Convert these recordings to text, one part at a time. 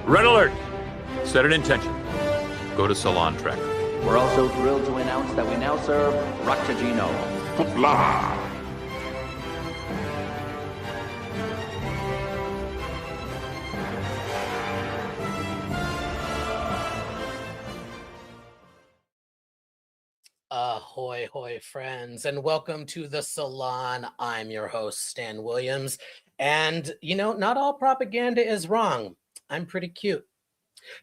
Red alert! Set an intention. Go to Salon Trek. We're also thrilled to announce that we now serve Raktajino. Hoopla! Ahoy, hoy, friends, and welcome to the Salon. I'm your host, Stan Williams. And, not all propaganda is wrong. I'm pretty cute.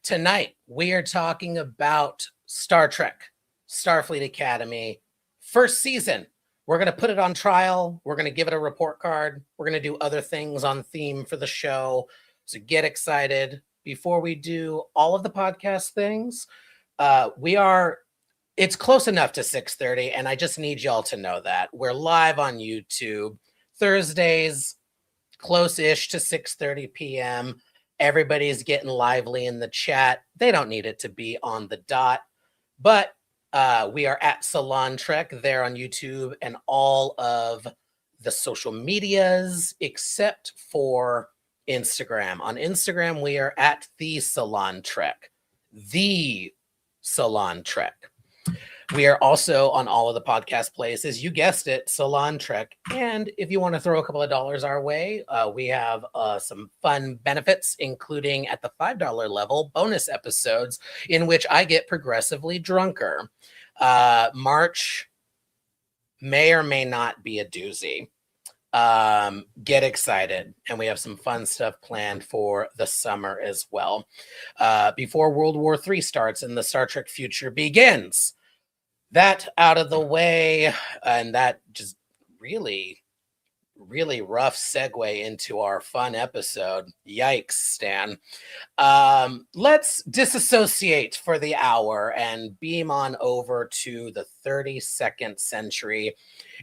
Tonight, we are talking about Star Trek, Starfleet Academy, first season. We're going to put it on trial. We're going to give it a report card. We're going to do other things on theme for the show. So get excited. Before we do all of the podcast things, it's close enough to 6:30, and I just need y'all to know that. We're live on YouTube Thursdays, close-ish to 6:30 p.m. Everybody's getting lively in the chat. They don't need it to be on the dot, but we are at Salon Trek there on YouTube and all of the social medias except for Instagram. On Instagram, we are at the Salon Trek. The Salon Trek. We are also on all of the podcast places. You guessed it, Salon Trek. And if you want to throw a couple of dollars our way, we have some fun benefits, including at the $5 level, bonus episodes in which I get progressively drunker. March may or may not be a doozy. Get excited. And we have some fun stuff planned for the summer as well. Before World War III starts and the Star Trek future begins. That out of the way, and that just really, really rough segue into our fun episode. Yikes, Stan. Let's disassociate for the hour and beam on over to the 32nd century.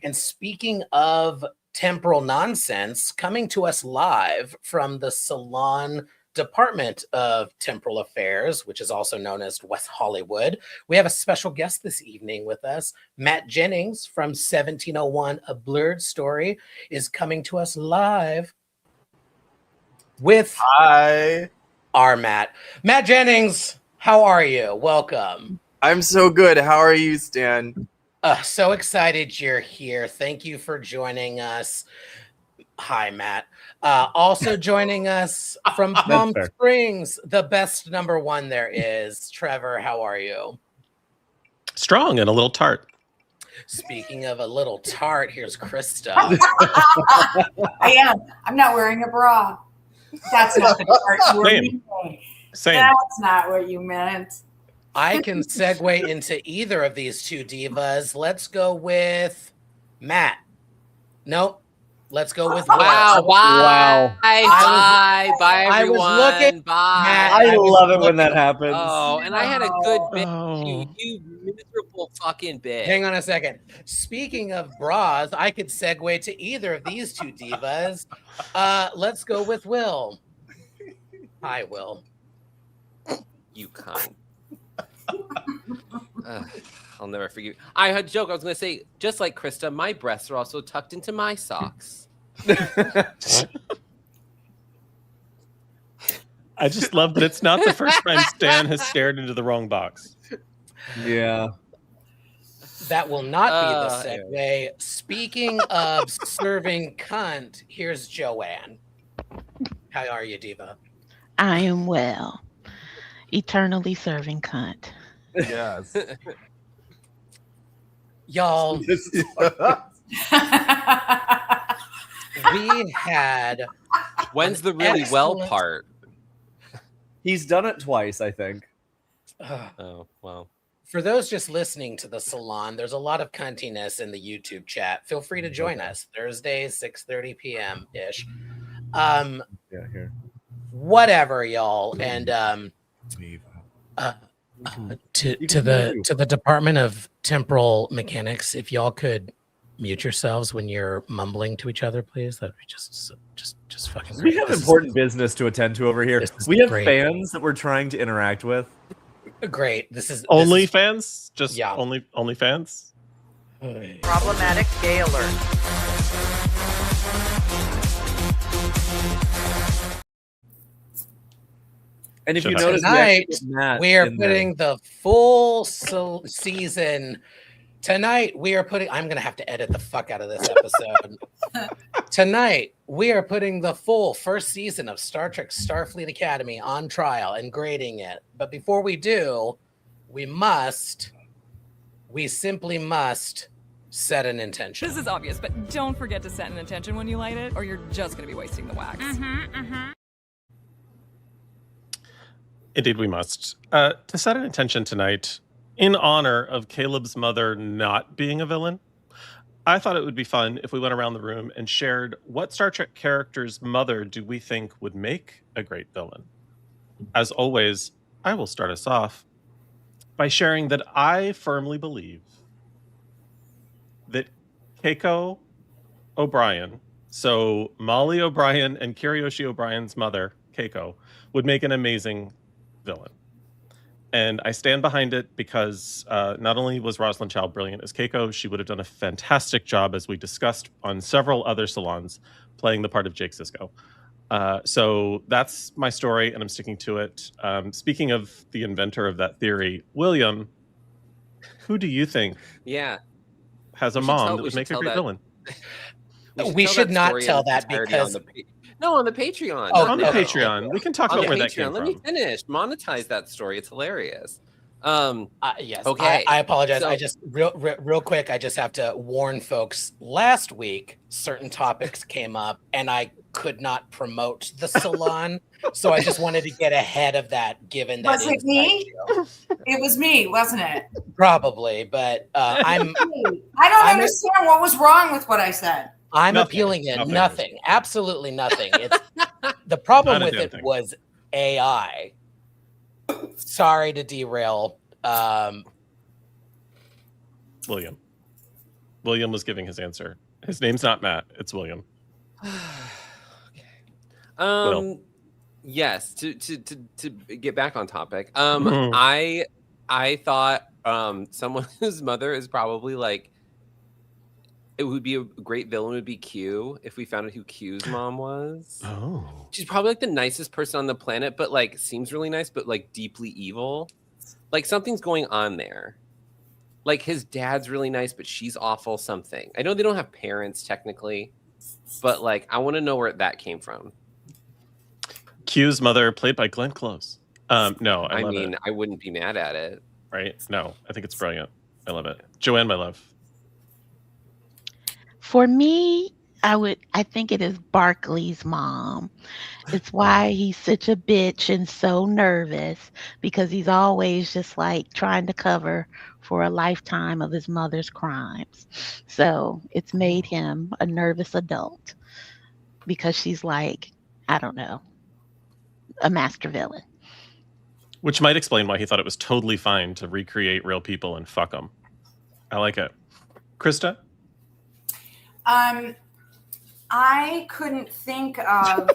And speaking of temporal nonsense, coming to us live from the Salon Department of Temporal Affairs, which is also known as West Hollywood. We have a special guest this evening with us. Matt Jennings from 1701, A Blurred Story, is coming to us live with our Matt. Matt Jennings, how are you? Welcome. I'm so good. How are you, Stan? So excited you're here. Thank you for joining us. Hi, Matt. Also joining us from Palm Springs, the best number one there is. Trevor, how are you? Strong and a little tart. Speaking of a little tart, here's Krista. I am. I'm not wearing a bra. That's not the tart you were meaning. Same. That's not what you meant. I can segue into either of these two divas. Let's go with Matt. Nope. Let's go with Wow. Bye, I everyone. was looking. Bye. Matt, I love it when that happens. Oh, and I had a good bit too. You miserable fucking bitch. Hang on a second. Speaking of bras, I could segue to either of these two divas. Let's go with Will. Hi, Will. You cunt. I'll never forget. I had a joke. I was going to say, just like Krista, my breasts are also tucked into my socks. I just love that it's not the first time Stan has stared into the wrong box. Yeah. That will not be the segue. Speaking of serving cunt, here's Joanne. How are you, Diva? I am well. Eternally serving cunt. Yes. Y'all, we had... When's the really well part? He's done it twice, I think. Oh, well. For those just listening to the Salon, there's a lot of cuntiness in the YouTube chat. Feel free to join us Thursdays, 6:30 p.m.-ish. Yeah, here. Whatever, y'all. And to the Department of Temporal Mechanics, if y'all could mute yourselves when you're mumbling to each other, please. That'd be just fucking great. We have important business to attend to over here. We have fans that we're trying to interact with. Great. This is fans? Just only fans? Problematic gay alert. And if you Shut up. notice, Tonight, Matt we are in there. putting the full season. Tonight, we are putting. I'm going to have to edit the fuck out of this episode. Tonight, we are putting the full first season of Star Trek Starfleet Academy on trial and grading it. But before we do, we simply must set an intention. This is obvious, but don't forget to set an intention when you light it, or you're just going to be wasting the wax. Indeed, we must. To set an intention tonight, in honor of Caleb's mother not being a villain, I thought it would be fun if we went around the room and shared what Star Trek character's mother do we think would make a great villain. As always, I will start us off by sharing that I firmly believe that Keiko O'Brien, so Molly O'Brien and Kiriyoshi O'Brien's mother, Keiko, would make an amazing villain. And I stand behind it because not only was Rosalind Child brilliant as Keiko, she would have done a fantastic job, as we discussed on several other salons, playing the part of Jake Sisko. So that's my story, and I'm sticking to it. Speaking of the inventor of that theory, William, who do you think has a mom that would make a great villain? We should not tell that because... on the Patreon. On the Patreon. We can talk about where that came from. Let me finish. Monetize that story. It's hilarious. Yes. Okay. I apologize. I just real quick. I just have to warn folks. Last week, certain topics came up, and I could not promote the salon, so I just wanted to get ahead of that. Given that was it me? It was me, wasn't it? Probably, but I don't understand what was wrong with what I said. I'm Nothing. appealing it. Nothing. Absolutely nothing. It's the problem with it was AI. Sorry to derail. William. William was giving his answer. His name's not Matt. It's William. Yes. To get back on topic. I thought someone whose mother is probably like. It would be a great villain would be Q if we found out who Q's mom was. Oh. She's probably like the nicest person on the planet, but like seems really nice, but like deeply evil. Like something's going on there. Like his dad's really nice, but she's awful something. I know they don't have parents technically, but like I want to know where that came from. Q's mother, played by Glenn Close. No, I mean, I wouldn't be mad at it. Right? No, I think it's brilliant. I love it. Joanne, my love. For me, I think it is Barkley's mom. It's why he's such a bitch and so nervous, because he's always just like trying to cover for a lifetime of his mother's crimes. So it's made him a nervous adult because she's like, I don't know, a master villain. Which might explain why he thought it was totally fine to recreate real people and fuck them. I like it. Krista? I couldn't think of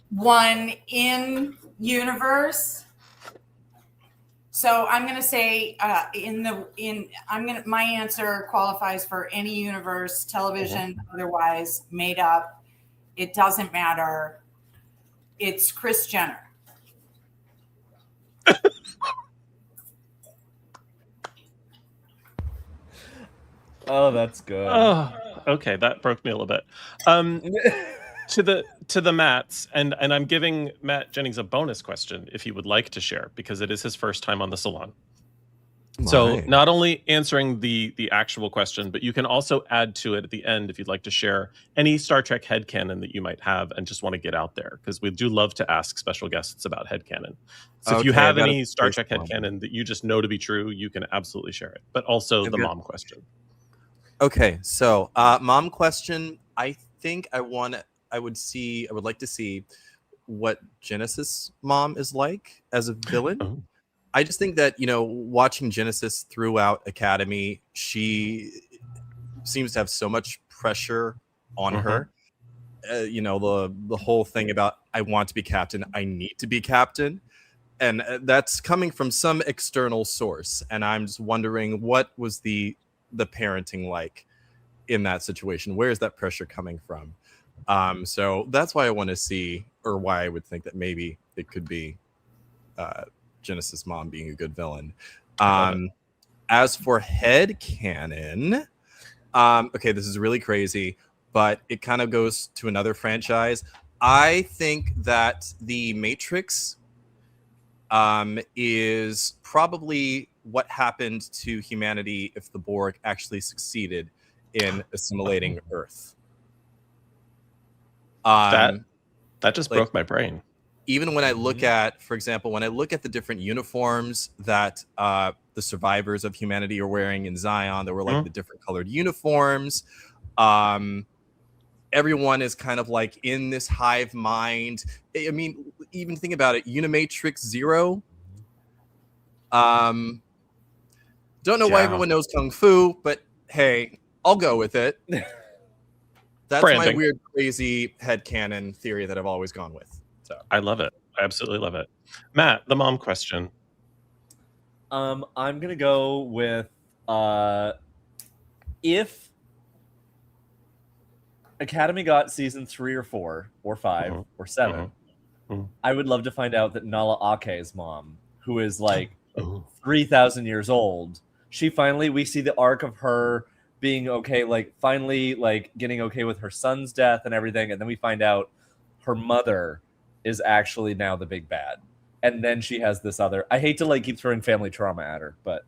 one in universe. So I'm going to say my answer qualifies for any universe, television, otherwise made up. It doesn't matter. It's Kris Jenner. Oh, that's good. Oh, okay, that broke me a little bit. To the Matts, and I'm giving Matt Jennings a bonus question if he would like to share, because it is his first time on the salon. So not only answering the actual question, but you can also add to it at the end if you'd like to share any Star Trek headcanon that you might have and just want to get out there, because we do love to ask special guests about headcanon. So if you have any Star Trek headcanon that you just know to be true, you can absolutely share it. But also the mom question. Okay, so mom question. I think I would like to see what Genesis mom is like as a villain. Oh. I just think that, watching Genesis throughout Academy, she seems to have so much pressure on her. The whole thing about, I want to be captain, I need to be captain. And that's coming from some external source. And I'm just wondering, what was the parenting like in that situation? Where is that pressure coming from? So that's why I want to see, or why I would think that maybe it could be Genesis mom being a good villain. As for headcanon, okay, this is really crazy, but it kind of goes to another franchise. I think that the Matrix is probably what happened to humanity if the Borg actually succeeded in assimilating Earth. That just broke my brain. Even when I look at, for example, when I look at the different uniforms that the survivors of humanity are wearing in Zion, there were like the different colored uniforms. Everyone is kind of like in this hive mind. I mean, even think about it. Unimatrix Zero. Don't know why everyone knows Kung Fu, but hey, I'll go with it. That's my weird, crazy headcanon theory that I've always gone with. So I love it. I absolutely love it. Matt, the mom question. I'm gonna go with if Academy got season 3 or 4 or 5 or 7, I would love to find out that Nala Ake's mom, who is like 3,000 years old, we see the arc of her being okay, like finally like getting okay with her son's death and everything, and then we find out her mother is actually now the big bad, and then she has this other. I hate to like keep throwing family trauma at her, but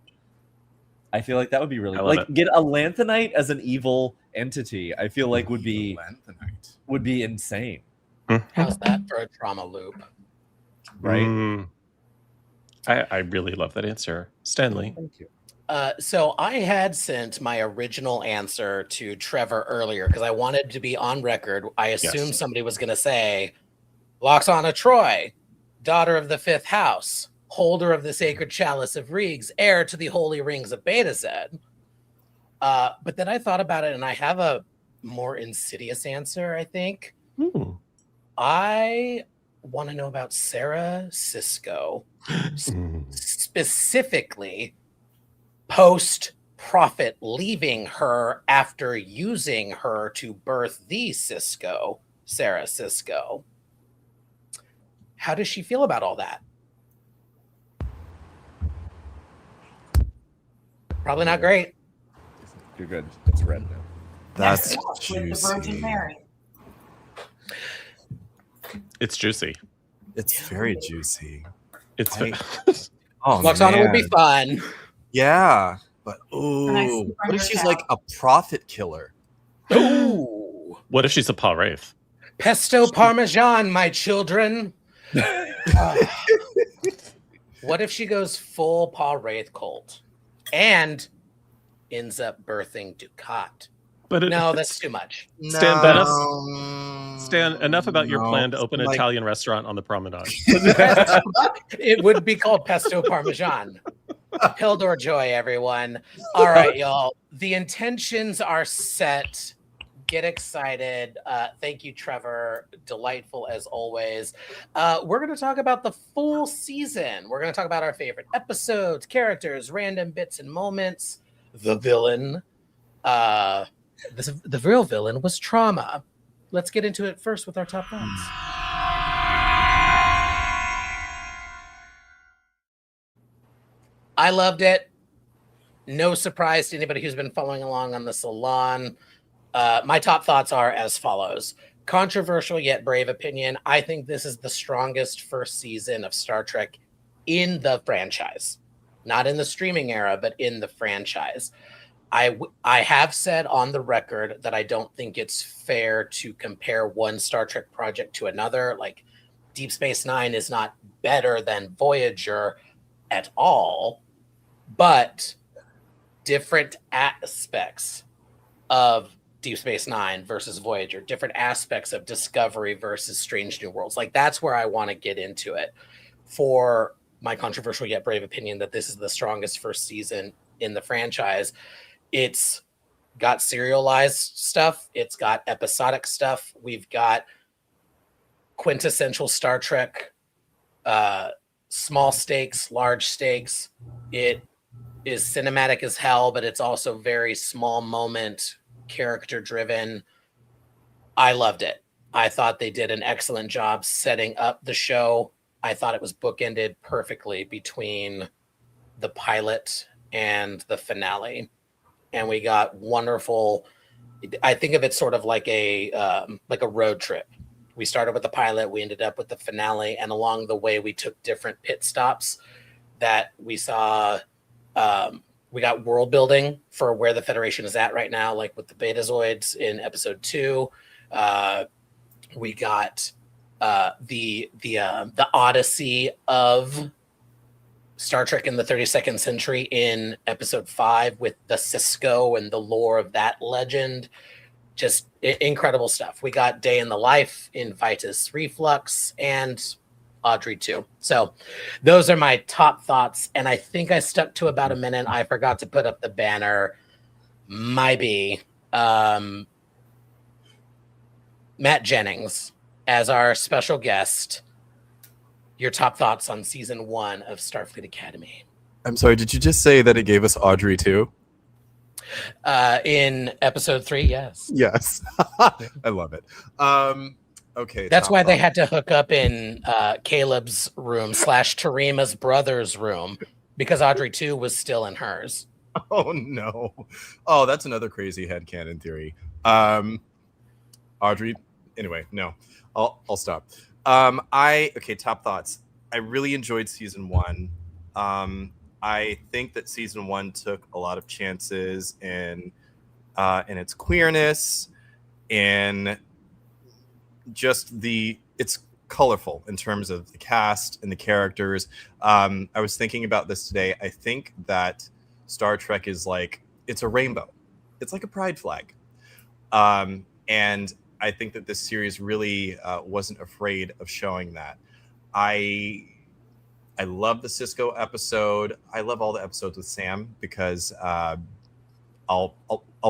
I feel like that would be really like get a Lanthanite as an evil entity. I feel like would be insane. How's that for a trauma loop? Right. I really love that answer, Stanley. Thank you. So I had sent my original answer to Trevor earlier because I wanted to be on record. I assumed somebody was going to say, Loxana Troy, daughter of the 5th house, holder of the sacred chalice of Regs, heir to the holy rings of Beta Z. But then I thought about it, and I have a more insidious answer, I think. I want to know about Sarah Sisko, specifically post-Prophet leaving her after using her to birth the Sisko, Sarah Sisko. How does she feel about all that? Probably not great. You're good. It's red now. That's with the Virgin Mary. It's juicy. It's very juicy. It's Loxana would be fun. Yeah, but what if she's like a prophet killer? Ooh. What if she's a Paul Wraith? Pesto Parmesan, my children. What if she goes full Paul Wraith cult and ends up birthing Ducat? But no, that's too much. Stan, enough about your plan to open an Italian restaurant on the promenade. It would be called Pesto Parmesan. Hildor Joy, everyone. All right, y'all. The intentions are set. Get excited. Thank you, Trevor. Delightful as always. We're going to talk about the full season. We're going to talk about our favorite episodes, characters, random bits and moments. The villain. The real villain was Trauma. Let's get into it first with our top thoughts. I loved it. No surprise to anybody who's been following along on the Salon. My top thoughts are as follows. Controversial yet brave opinion. I think this is the strongest first season of Star Trek in the franchise. Not in the streaming era, but in the franchise. I have said on the record that I don't think it's fair to compare one Star Trek project to another. Like Deep Space Nine is not better than Voyager at all, but different aspects of Deep Space Nine versus Voyager, different aspects of Discovery versus Strange New Worlds. Like that's where I want to get into it for my controversial yet brave opinion that this is the strongest first season in the franchise. It's got serialized stuff. It's got episodic stuff. We've got quintessential Star Trek, small stakes, large stakes. It is cinematic as hell, but it's also very small moment, character driven. I loved it. I thought they did an excellent job setting up the show I thought it was bookended perfectly between the pilot and the finale. And we got wonderful, I think of it sort of like a road trip. We started with the pilot, we ended up with the finale, and along the way we took different pit stops that we saw. We got world building for where the Federation is at right now, like with the Betazoids in episode 2. We got the odyssey of Star Trek in the 32nd century in episode 5 with the Cisco and the lore of that legend. Just incredible stuff. We got Day in the Life in Vitus Reflux and Audrey too. So those are my top thoughts. And I think I stuck to about a minute. I forgot to put up the banner. Maybe Matt Jennings as our special guest. Your top thoughts on season 1 of Starfleet Academy. I'm sorry, did you just say that it gave us Audrey too? In episode 3, yes. Yes. I love it. Okay. That's why they had to hook up in Caleb's room / Tarima's brother's room, because Audrey 2 was still in hers. Oh no. Oh, that's another crazy headcanon theory. Audrey. Anyway, no. I'll stop. Top thoughts. I really enjoyed season 1. I think that season 1 took a lot of chances in its queerness, in just it's colorful in terms of the cast and the characters. I was thinking about this today. I think that Star Trek is like, it's a rainbow. It's like a pride flag. And I think that this series really wasn't afraid of showing that. I love the Cisco episode. I love all the episodes with Sam because I'll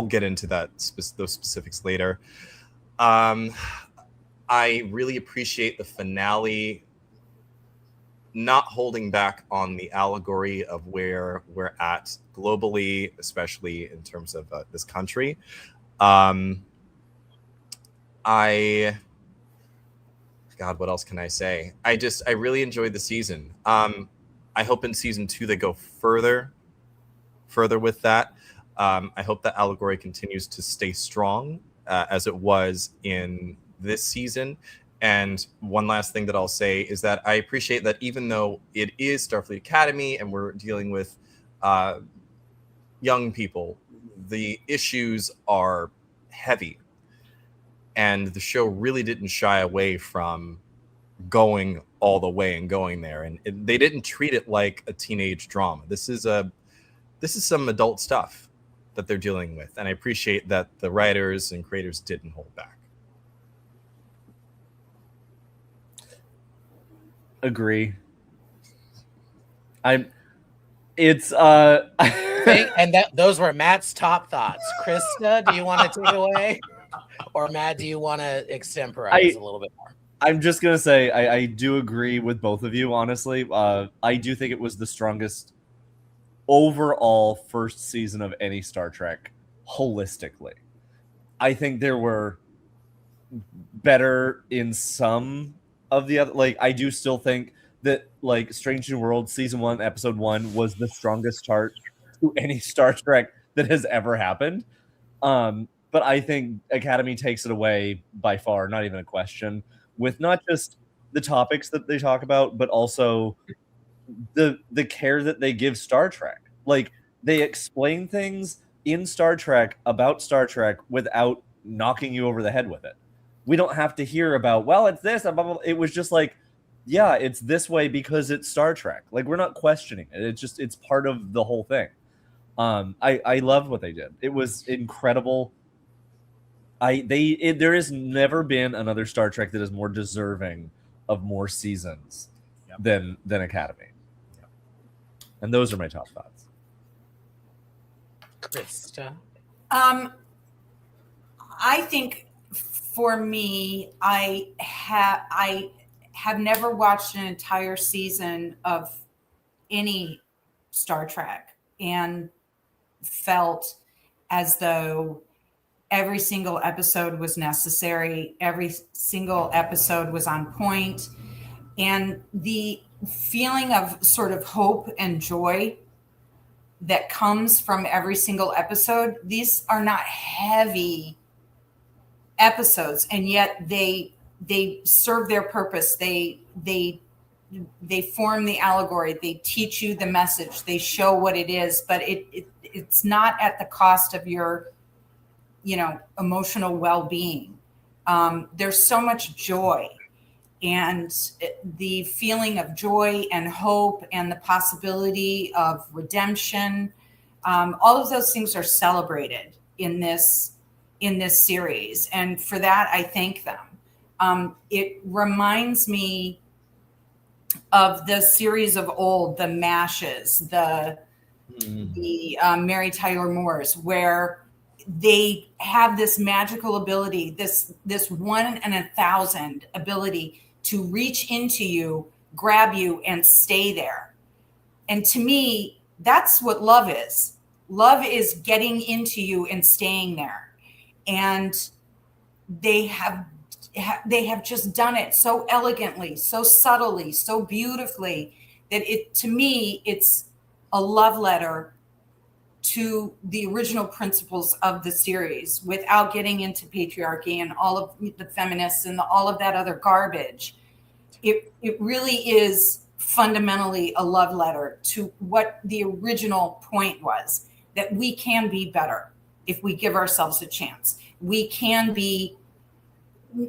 get into those specifics later. I really appreciate the finale not holding back on the allegory of where we're at globally, especially in terms of this country. God, what else can I say? I really enjoyed the season. I hope in season 2 they go further with that. I hope that allegory continues to stay strong as it was in this season. And one last thing that I'll say is that I appreciate that even though it is Starfleet Academy and we're dealing with young people, the issues are heavy. And the show really didn't shy away from going all the way and going there. And they didn't treat it like a teenage drama. This is some adult stuff that they're dealing with. And I appreciate that the writers and creators didn't hold back. Agree. And those were Matt's top thoughts. Krista, do you want to take it away? Or Matt, do you want to extemporize a little bit more? I'm just going to say I do agree with both of you, honestly. I do think it was the strongest overall first season of any Star Trek, holistically. I think there were better in some of the other, like, I do still think that, like, Strange New World season 1, episode 1 was the strongest start to any Star Trek that has ever happened. But I think Academy takes it away by far, not even a question, with not just the topics that they talk about, but also the care that they give Star Trek. Like, they explain things in Star Trek about Star Trek without knocking you over the head with it. We don't have to hear about, well, it's this, blah, blah, blah. It was just like, yeah, it's this way because it's Star Trek. Like, we're not questioning it. It's part of the whole thing. I loved what they did. It was incredible. There has never been another Star Trek that is more deserving of more seasons than Academy. Yep. And those are my top thoughts. Krista? I think for me, I have never watched an entire season of any Star Trek and felt as though every single episode was necessary. Every single episode was on point. And the feeling of sort of hope and joy that comes from every single episode, these are not heavy episodes, and yet they serve their purpose. They form the allegory. They teach you the message. They show what it is, but it's not at the cost of your, emotional well-being. There's so much joy, and the feeling of joy and hope and the possibility of redemption. All of those things are celebrated in this series, and for that I thank them. It reminds me of the series of old, the MASHes, the Mary Tyler Moore's, where they have this magical ability, this 1 in 1,000 ability to reach into you, grab you, and stay there. And to me, that's what love is. Love is getting into you and staying there. And they have just done it so elegantly, so subtly, so beautifully that to me, it's a love letter to the original principles of the series without getting into patriarchy and all of the feminists and all of that other garbage. It really is fundamentally a love letter to what the original point was, that we can be better if we give ourselves a chance. We can be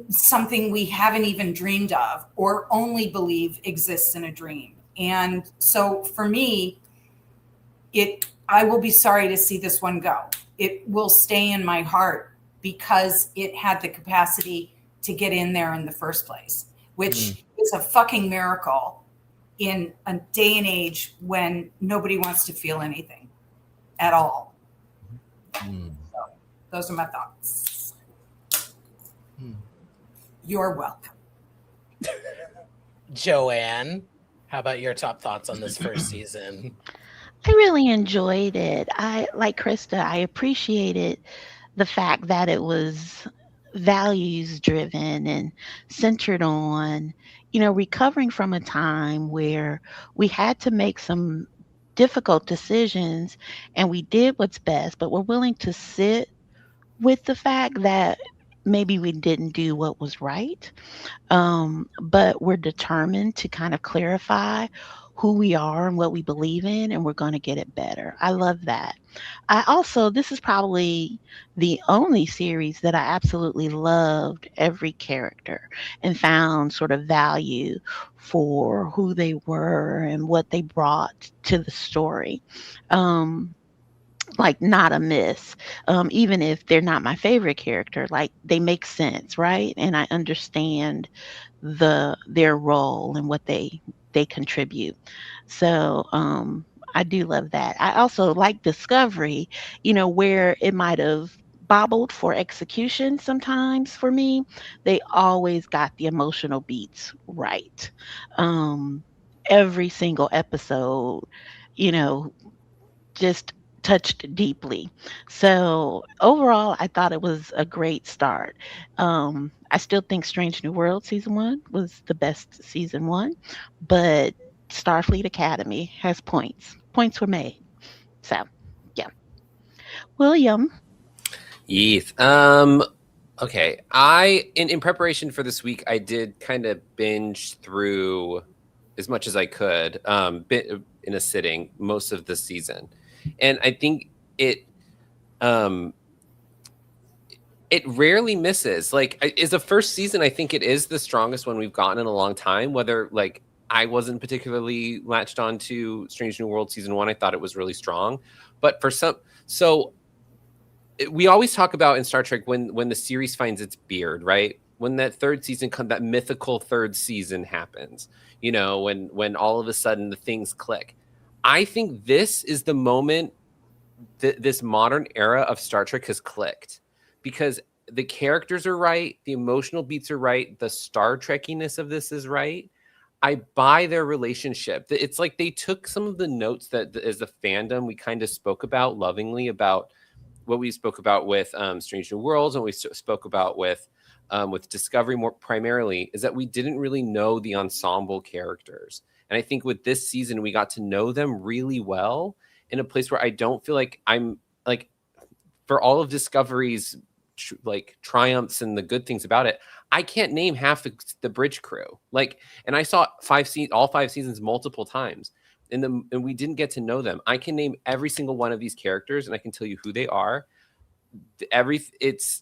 something we haven't even dreamed of or only believe exists in a dream. And so for me, I will be sorry to see this one go. It will stay in my heart because it had the capacity to get in there in the first place, which is a fucking miracle in a day and age when nobody wants to feel anything at all. So, those are my thoughts. You're welcome. Joanne, how about your top thoughts on this first season? I really enjoyed it. Like Krista, I appreciated the fact that it was values driven and centered on, recovering from a time where we had to make some difficult decisions and we did what's best, but we're willing to sit with the fact that maybe we didn't do what was right. But we're determined to kind of clarify who we are and what we believe in, and we're going to get it better. I love that. This is probably the only series that I absolutely loved every character and found sort of value for who they were and what they brought to the story. Like not a miss. Even if they're not my favorite character, like they make sense, right? And I understand their role and what they contribute. So I do love that. I also like Discovery, where it might have bobbled for execution sometimes for me. They always got the emotional beats right. Every single episode, just touched deeply. So overall, I thought it was a great start. I still think Strange New World season 1 was the best season 1, but Starfleet Academy has points. Points were made. So, yeah. William. Yeeth. Okay. In preparation for this week, I did kind of binge through as much as I could, in a sitting, most of the season. And I think it rarely misses. Like, is the first season, I think it is the strongest one we've gotten in a long time. Whether, like, I wasn't particularly latched on to Strange New World season 1. I thought it was really strong. But we always talk about in Star Trek when the series finds its beard, right? When that third season that mythical third season happens, when all of a sudden the things click. I think this is the moment that this modern era of Star Trek has clicked, because the characters are right, the emotional beats are right, the Star Trekkiness of this is right. I buy their relationship. It's like they took some of the notes that as a fandom we kind of spoke about lovingly, about what we spoke about with Strange New Worlds, and we spoke about with with Discovery more primarily is that we didn't really know the ensemble characters. And I think with this season, we got to know them really well in a place where I don't feel like I'm like, for all of Discovery's like triumphs and the good things about it, I can't name half the bridge crew. Like, and I saw all 5 seasons multiple times, and we didn't get to know them. I can name every single one of these characters, and I can tell you who they are. It's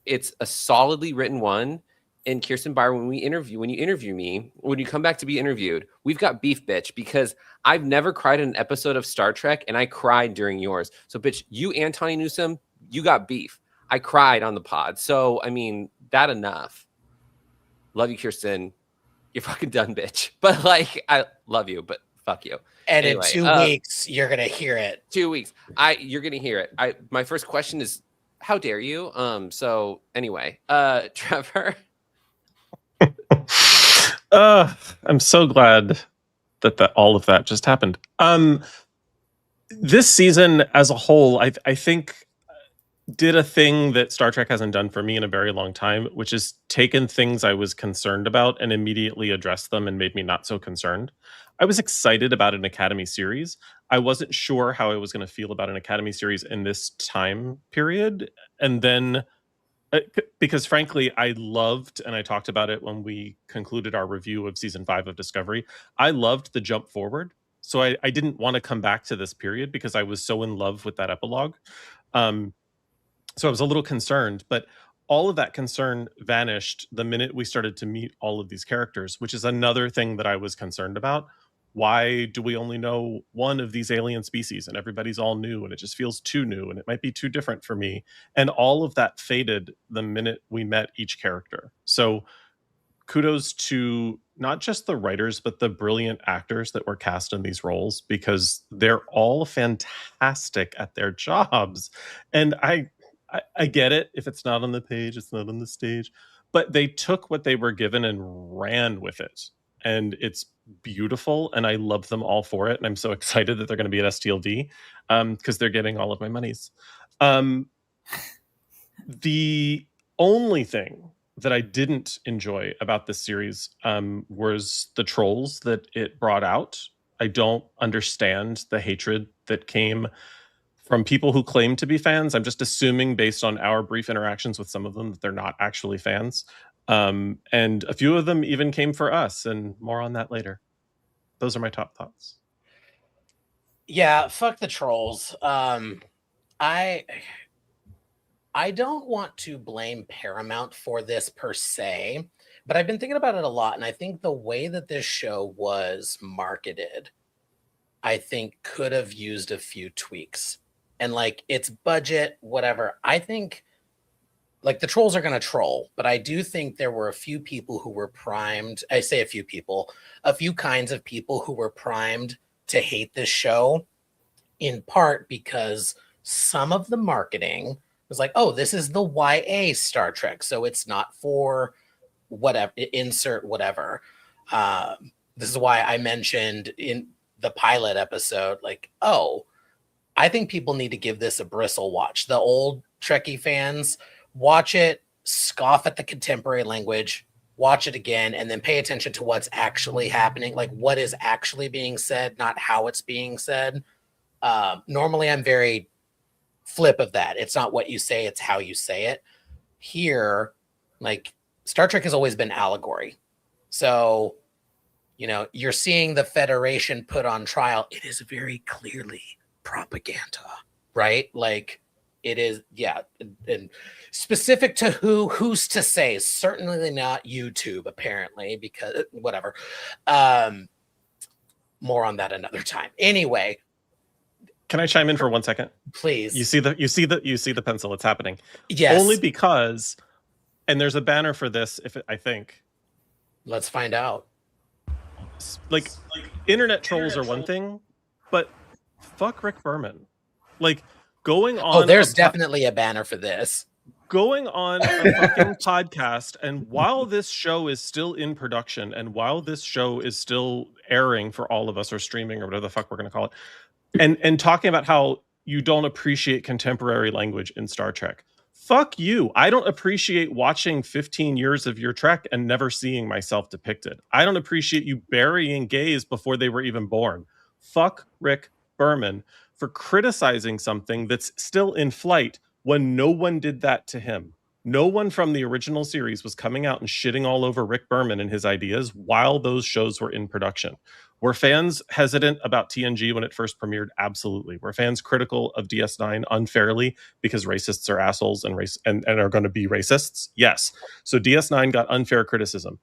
a solidly written one. And Kirsten Byron, when you interview me, when you come back to be interviewed, we've got beef, bitch, because I've never cried in an episode of Star Trek, and I cried during yours. So, bitch, you and Tawny Newsome, you got beef. I cried on the pod. So, I mean, that enough. Love you, Kirsten. You're fucking done, bitch. But, like, I love you, but fuck you. And anyway, in 2 weeks, you're going to hear it. 2 weeks. You're going to hear it. My first question is, how dare you? So, anyway, Trevor. I'm so glad that all of that just happened. This season as a whole, I think did a thing that Star Trek hasn't done for me in a very long time, which is taken things I was concerned about and immediately addressed them and made me not so concerned. I was excited about an Academy series. I wasn't sure how I was going to feel about an Academy series in this time period. And then because frankly, I loved, and I talked about it when we concluded our review of season 5 of Discovery, I loved the jump forward. So I didn't want to come back to this period because I was so in love with that epilogue. So I was a little concerned, but all of that concern vanished the minute we started to meet all of these characters, which is another thing that I was concerned about. Why do we only know one of these alien species and everybody's all new and it just feels too new and it might be too different for me? And all of that faded the minute we met each character. So kudos to not just the writers, but the brilliant actors that were cast in these roles, because they're all fantastic at their jobs. And I get it. If it's not on the page, it's not on the stage. But they took what they were given and ran with it. And it's beautiful. And I love them all for it. And I'm so excited that they're going to be at STLD because they're getting all of my monies. The only thing that I didn't enjoy about this series was the trolls that it brought out. I don't understand the hatred that came from people who claim to be fans. I'm just assuming based on our brief interactions with some of them that they're not actually fans. And a few of them even came for us, and more on that later. Those are my top thoughts. Yeah, fuck the trolls. I don't want to blame Paramount for this per se, but I've been thinking about it a lot, and I think the way that this show was marketed, I think could have used a few tweaks. And like its budget, whatever. I think like the trolls are going to troll, but I do think there were a few people who were primed. I say a few people, a few kinds of people who were primed to hate this show, in part because some of the marketing was like, oh, this is the YA Star Trek, so it's not for whatever, insert whatever. This is why I mentioned in the pilot episode, like, oh, I think people need to give this a bristle watch. The old Trekkie fans, watch it, scoff at the contemporary language, watch it again, and then pay attention to what's actually happening, like what is actually being said, not how it's being said. Normally, I'm very flip of that. It's not what you say, it's how you say it. Here, like Star Trek has always been allegory. So, you know, you're seeing the Federation put on trial. It is very clearly propaganda, right? Like it is, yeah. And specific to who's to say, certainly not YouTube, apparently, because whatever. More on that another time. Anyway. Can I chime in for 1 second? Please. You see the pencil. It's happening. Yes. Only because, and there's a banner for this. I think. Let's find out. Like internet trolls are one thing, but fuck Rick Berman. Like going on. Oh, there's definitely a banner for this. Going on a fucking podcast, and while this show is still in production, and while this show is still airing for all of us, or streaming, or whatever the fuck we're gonna call it. And talking about how you don't appreciate contemporary language in Star Trek. Fuck you. I don't appreciate watching 15 years of your Trek and never seeing myself depicted. I don't appreciate you burying gays before they were even born. Fuck Rick Berman for criticizing something that's still in flight when no one did that to him. No one from the original series was coming out and shitting all over Rick Berman and his ideas while those shows were in production. Were fans hesitant about TNG when it first premiered? Absolutely. Were fans critical of DS9 unfairly because racists are assholes and are going to be racists? Yes. So DS9 got unfair criticism.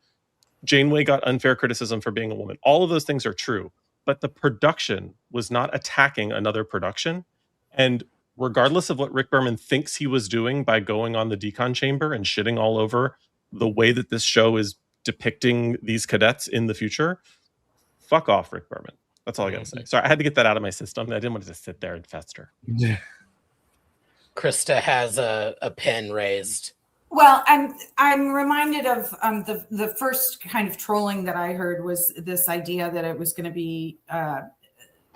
Janeway got unfair criticism for being a woman. All of those things are true, but the production was not attacking another production. And regardless of what Rick Berman thinks he was doing by going on the decon chamber and shitting all over the way that this show is depicting these cadets in the future, fuck off, Rick Berman. That's all I gotta say. Sorry, I had to get that out of my system. I didn't want it to sit there and fester. Yeah. Krista has a pen raised. Well, I'm reminded of the first kind of trolling that I heard was this idea that it was going to be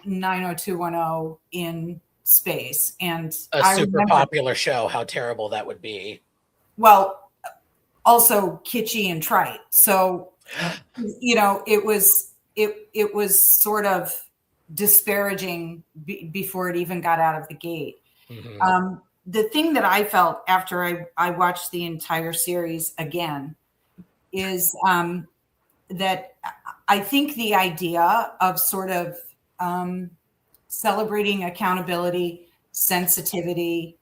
90210 in space, and a super popular show. How terrible that would be. Well, also kitschy and trite. So, you know, it was sort of disparaging before it even got out of the gate. Mm-hmm. The thing that I felt after I watched the entire series again is that I think the idea of sort of celebrating accountability, sensitivity,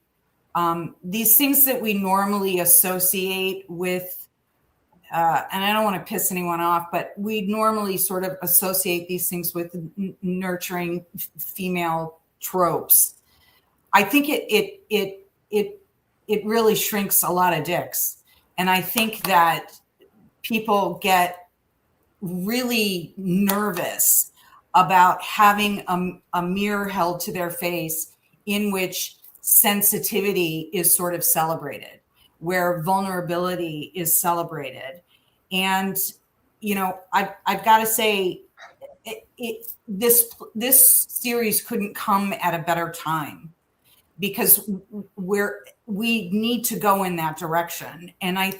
these things that we normally associate with, and I don't want to piss anyone off, but we normally sort of associate these things with nurturing female tropes. I think it really shrinks a lot of dicks. And I think that people get really nervous about having a mirror held to their face in which sensitivity is sort of celebrated, where vulnerability is celebrated. And, you know, I've got to say, this series couldn't come at a better time, because we need to go in that direction. And I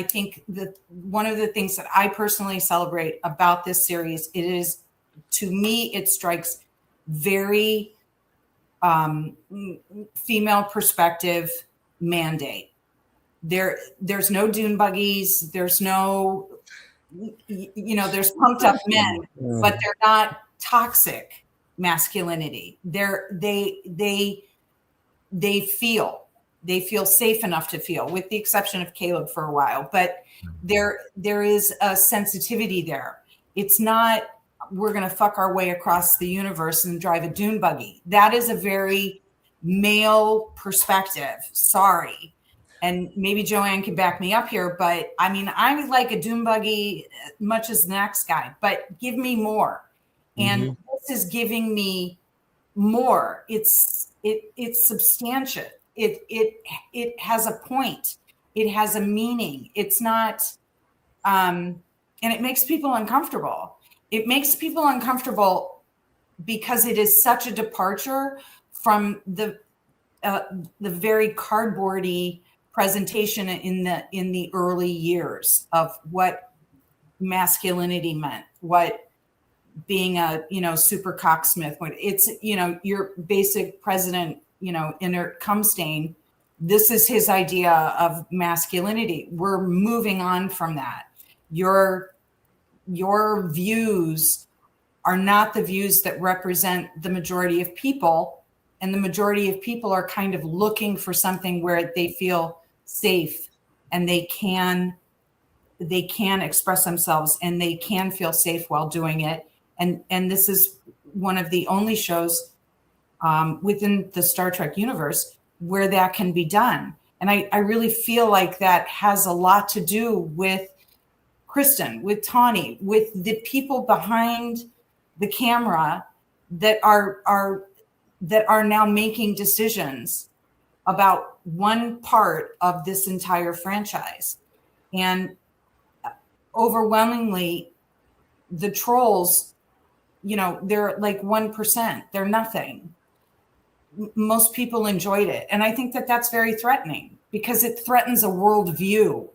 think that one of the things that I personally celebrate about this series, it is, to me, it strikes very female perspective mandate. There's no dune buggies. There's no, you know, there's pumped up men, but they're not toxic masculinity. They feel safe enough to feel, with the exception of Caleb for a while, but there is a sensitivity there. It's not, we're going to fuck our way across the universe and drive a dune buggy. That is a very male perspective. Sorry. And maybe Joanne can back me up here, but I mean, I like a dune buggy much as the next guy, but give me more. Mm-hmm. And this is giving me more. It's substantial. It has a point. It has a meaning. It's not, and it makes people uncomfortable. It makes people uncomfortable because it is such a departure from the very cardboardy presentation in the early years of what masculinity meant, what being a, you know, super cocksmith, when it's, you know, your basic president, you know, inert cum stain. This is his idea of masculinity. We're moving on from that. Your views are not the views that represent the majority of people, and the majority of people are kind of looking for something where they feel safe and they can express themselves and they can feel safe while doing it. And this is one of the only shows within the Star Trek universe where that can be done. And I really feel like that has a lot to do with Kristen, with Tawny, with the people behind the camera that are now making decisions about one part of this entire franchise. And overwhelmingly, the trolls, you know, they're like 1%. They're nothing. Most people enjoyed it. And I think that that's very threatening. because it threatens a worldview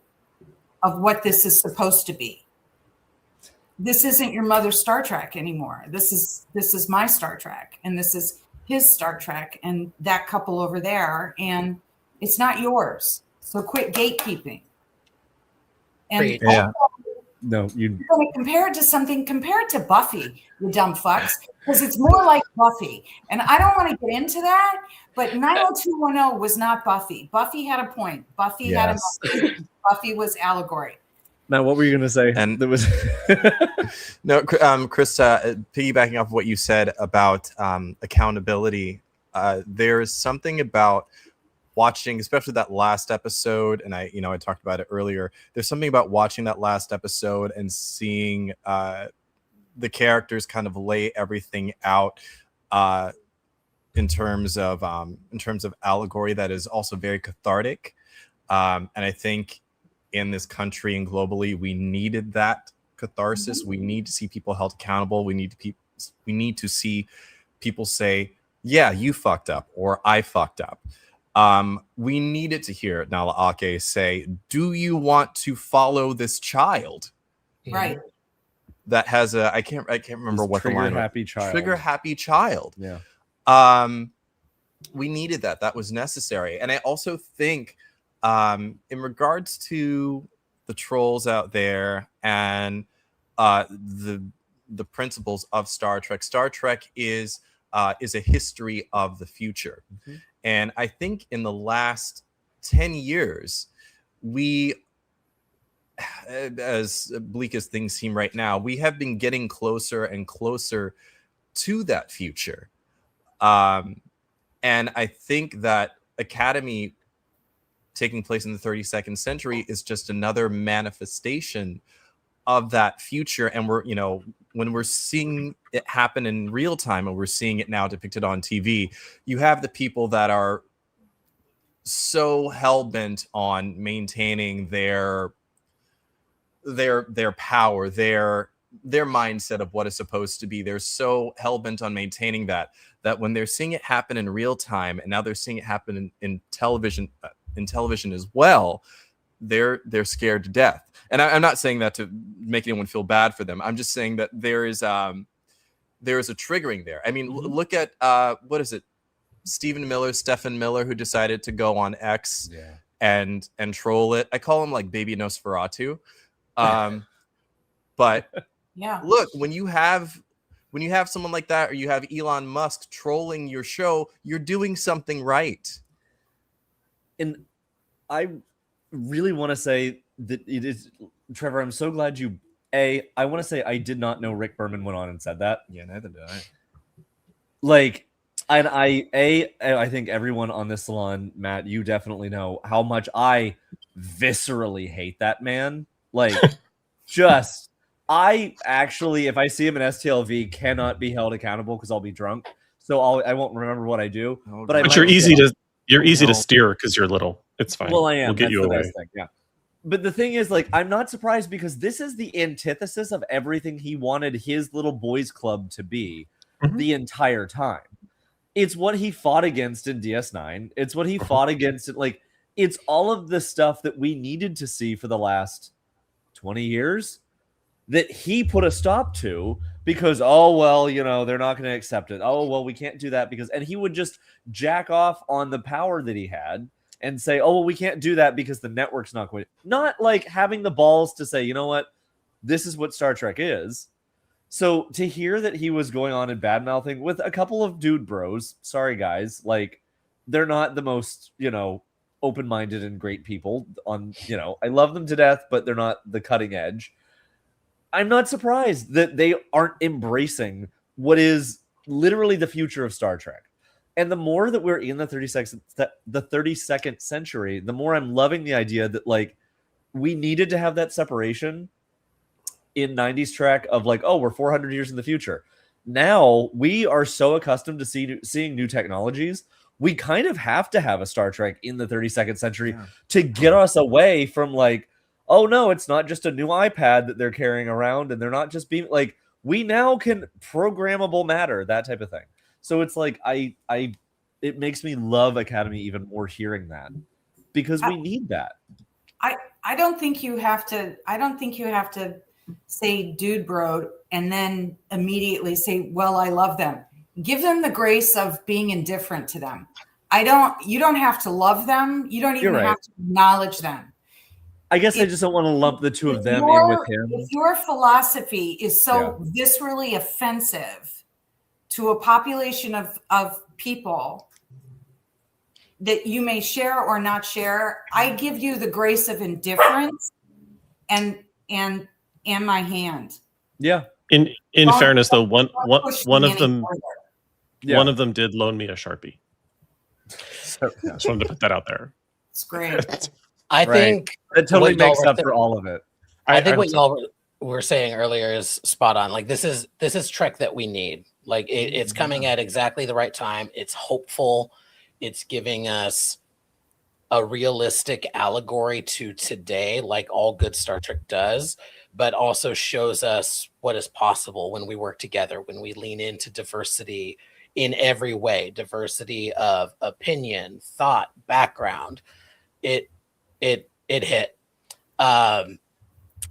of what this is supposed to be. This isn't your mother's Star Trek anymore. This is my Star Trek, and this is his Star Trek, and that couple over there, and it's not yours. So quit gatekeeping. And yeah. No, you're going to compare it to something. Compare it to Buffy, you dumb fucks, because it's more like Buffy. And I don't want to get into that, but 90210 was not Buffy. Buffy had a point. Buffy had a message. Buffy was allegory. Now, what were you going to say? And there was no, Chris, piggybacking off what you said about accountability, there's something about watching, especially that last episode, and I talked about it earlier. There's something about watching that last episode and seeing the characters kind of lay everything out in terms of allegory that is also very cathartic. And I think in this country and globally, we needed that catharsis. We need to see people held accountable. We need to see people say, "Yeah, you fucked up," or "I fucked up." We needed to hear Nala Ake say, "Do you want to follow this child?" Right. That has a I can't remember This what the line happy child. Trigger happy child. Yeah. We needed that. That was necessary. And I also think in regards to the trolls out there and the principles of Star Trek is a history of the future. Mm-hmm. And I think in the last 10 years, we, as bleak as things seem right now, we have been getting closer and closer to that future. And I think that Academy taking place in the 32nd century is just another manifestation of that future. And we're, when we're seeing it happen in real time, and we're seeing it now depicted on TV, you have the people that are so hell-bent on maintaining their power, their mindset of what is supposed to be. They're so hell-bent on maintaining that when they're seeing it happen in real time, and now they're seeing it happen in television as well, they're scared to death. And I'm not saying that to make anyone feel bad for them. I'm just saying that there is a triggering there. I mean, look at what is it? Stephen Miller, who decided to go on X and troll it. I call him like Baby Nosferatu. But yeah, look, when you have someone like that, or you have Elon Musk trolling your show, you're doing something right. And I really want to say that it is, Trevor, I'm so glad I want to say I did not know Rick Berman went on and said that. Yeah, neither did I. Like, and I think everyone on this salon, Matt, you definitely know how much I viscerally hate that man. Like, I actually, if I see him in STLV, cannot be held accountable because I'll be drunk. So I won't remember what I do. But you're easy to steer because you're little. It's fine. Well, I am. We'll get you away. Yeah. But the thing is, like, I'm not surprised because this is the antithesis of everything he wanted his little boys club to be the entire time. It's what he fought against in DS9. It's what he fought against. Like, it's all of the stuff that we needed to see for the last 20 years that he put a stop to because, oh, well, they're not going to accept it. Oh, well, we can't do that because, and he would just jack off on the power that he had and say, oh, well, we can't do that because the network's not going to, not like having the balls to say, you know what, this is what Star Trek is. So to hear that he was going on and bad-mouthing with a couple of dude bros, sorry guys, like they're not the most, open-minded and great people on, I love them to death, but they're not the cutting edge. I'm not surprised that they aren't embracing what is literally the future of Star Trek. And the more that we're in the 32nd century, the more I'm loving the idea that, like, we needed to have that separation in 90s Trek of like, oh, we're 400 years in the future. Now we are so accustomed to seeing new technologies. We kind of have to have a Star Trek in the 32nd century to get us away from like, oh no, it's not just a new iPad that they're carrying around, and they're not just being like, we now can programmable matter, that type of thing. So it's like it makes me love Academy even more hearing that. because we need that. I don't think you have to. I don't think you have to say "dude, bro," and then immediately say, "Well, I love them." Give them the grace of being indifferent to them. You don't have to love them. You don't even have to acknowledge them. I guess I just don't want to lump the two of them in with him. If your philosophy is so viscerally offensive to a population of people that you may share or not share, I give you the grace of indifference and my hand. Yeah. In fairness, though, one of them did loan me a Sharpie. So I just wanted to put that out there. It's great. I think that totally makes up for all of it. I think what y'all were saying earlier is spot on. Like this is Trek that we need. Like it's coming at exactly the right time. It's hopeful. It's giving us a realistic allegory to today, like all good Star Trek does, but also shows us what is possible when we work together, when we lean into diversity in every way, diversity of opinion, thought, background. It hit. I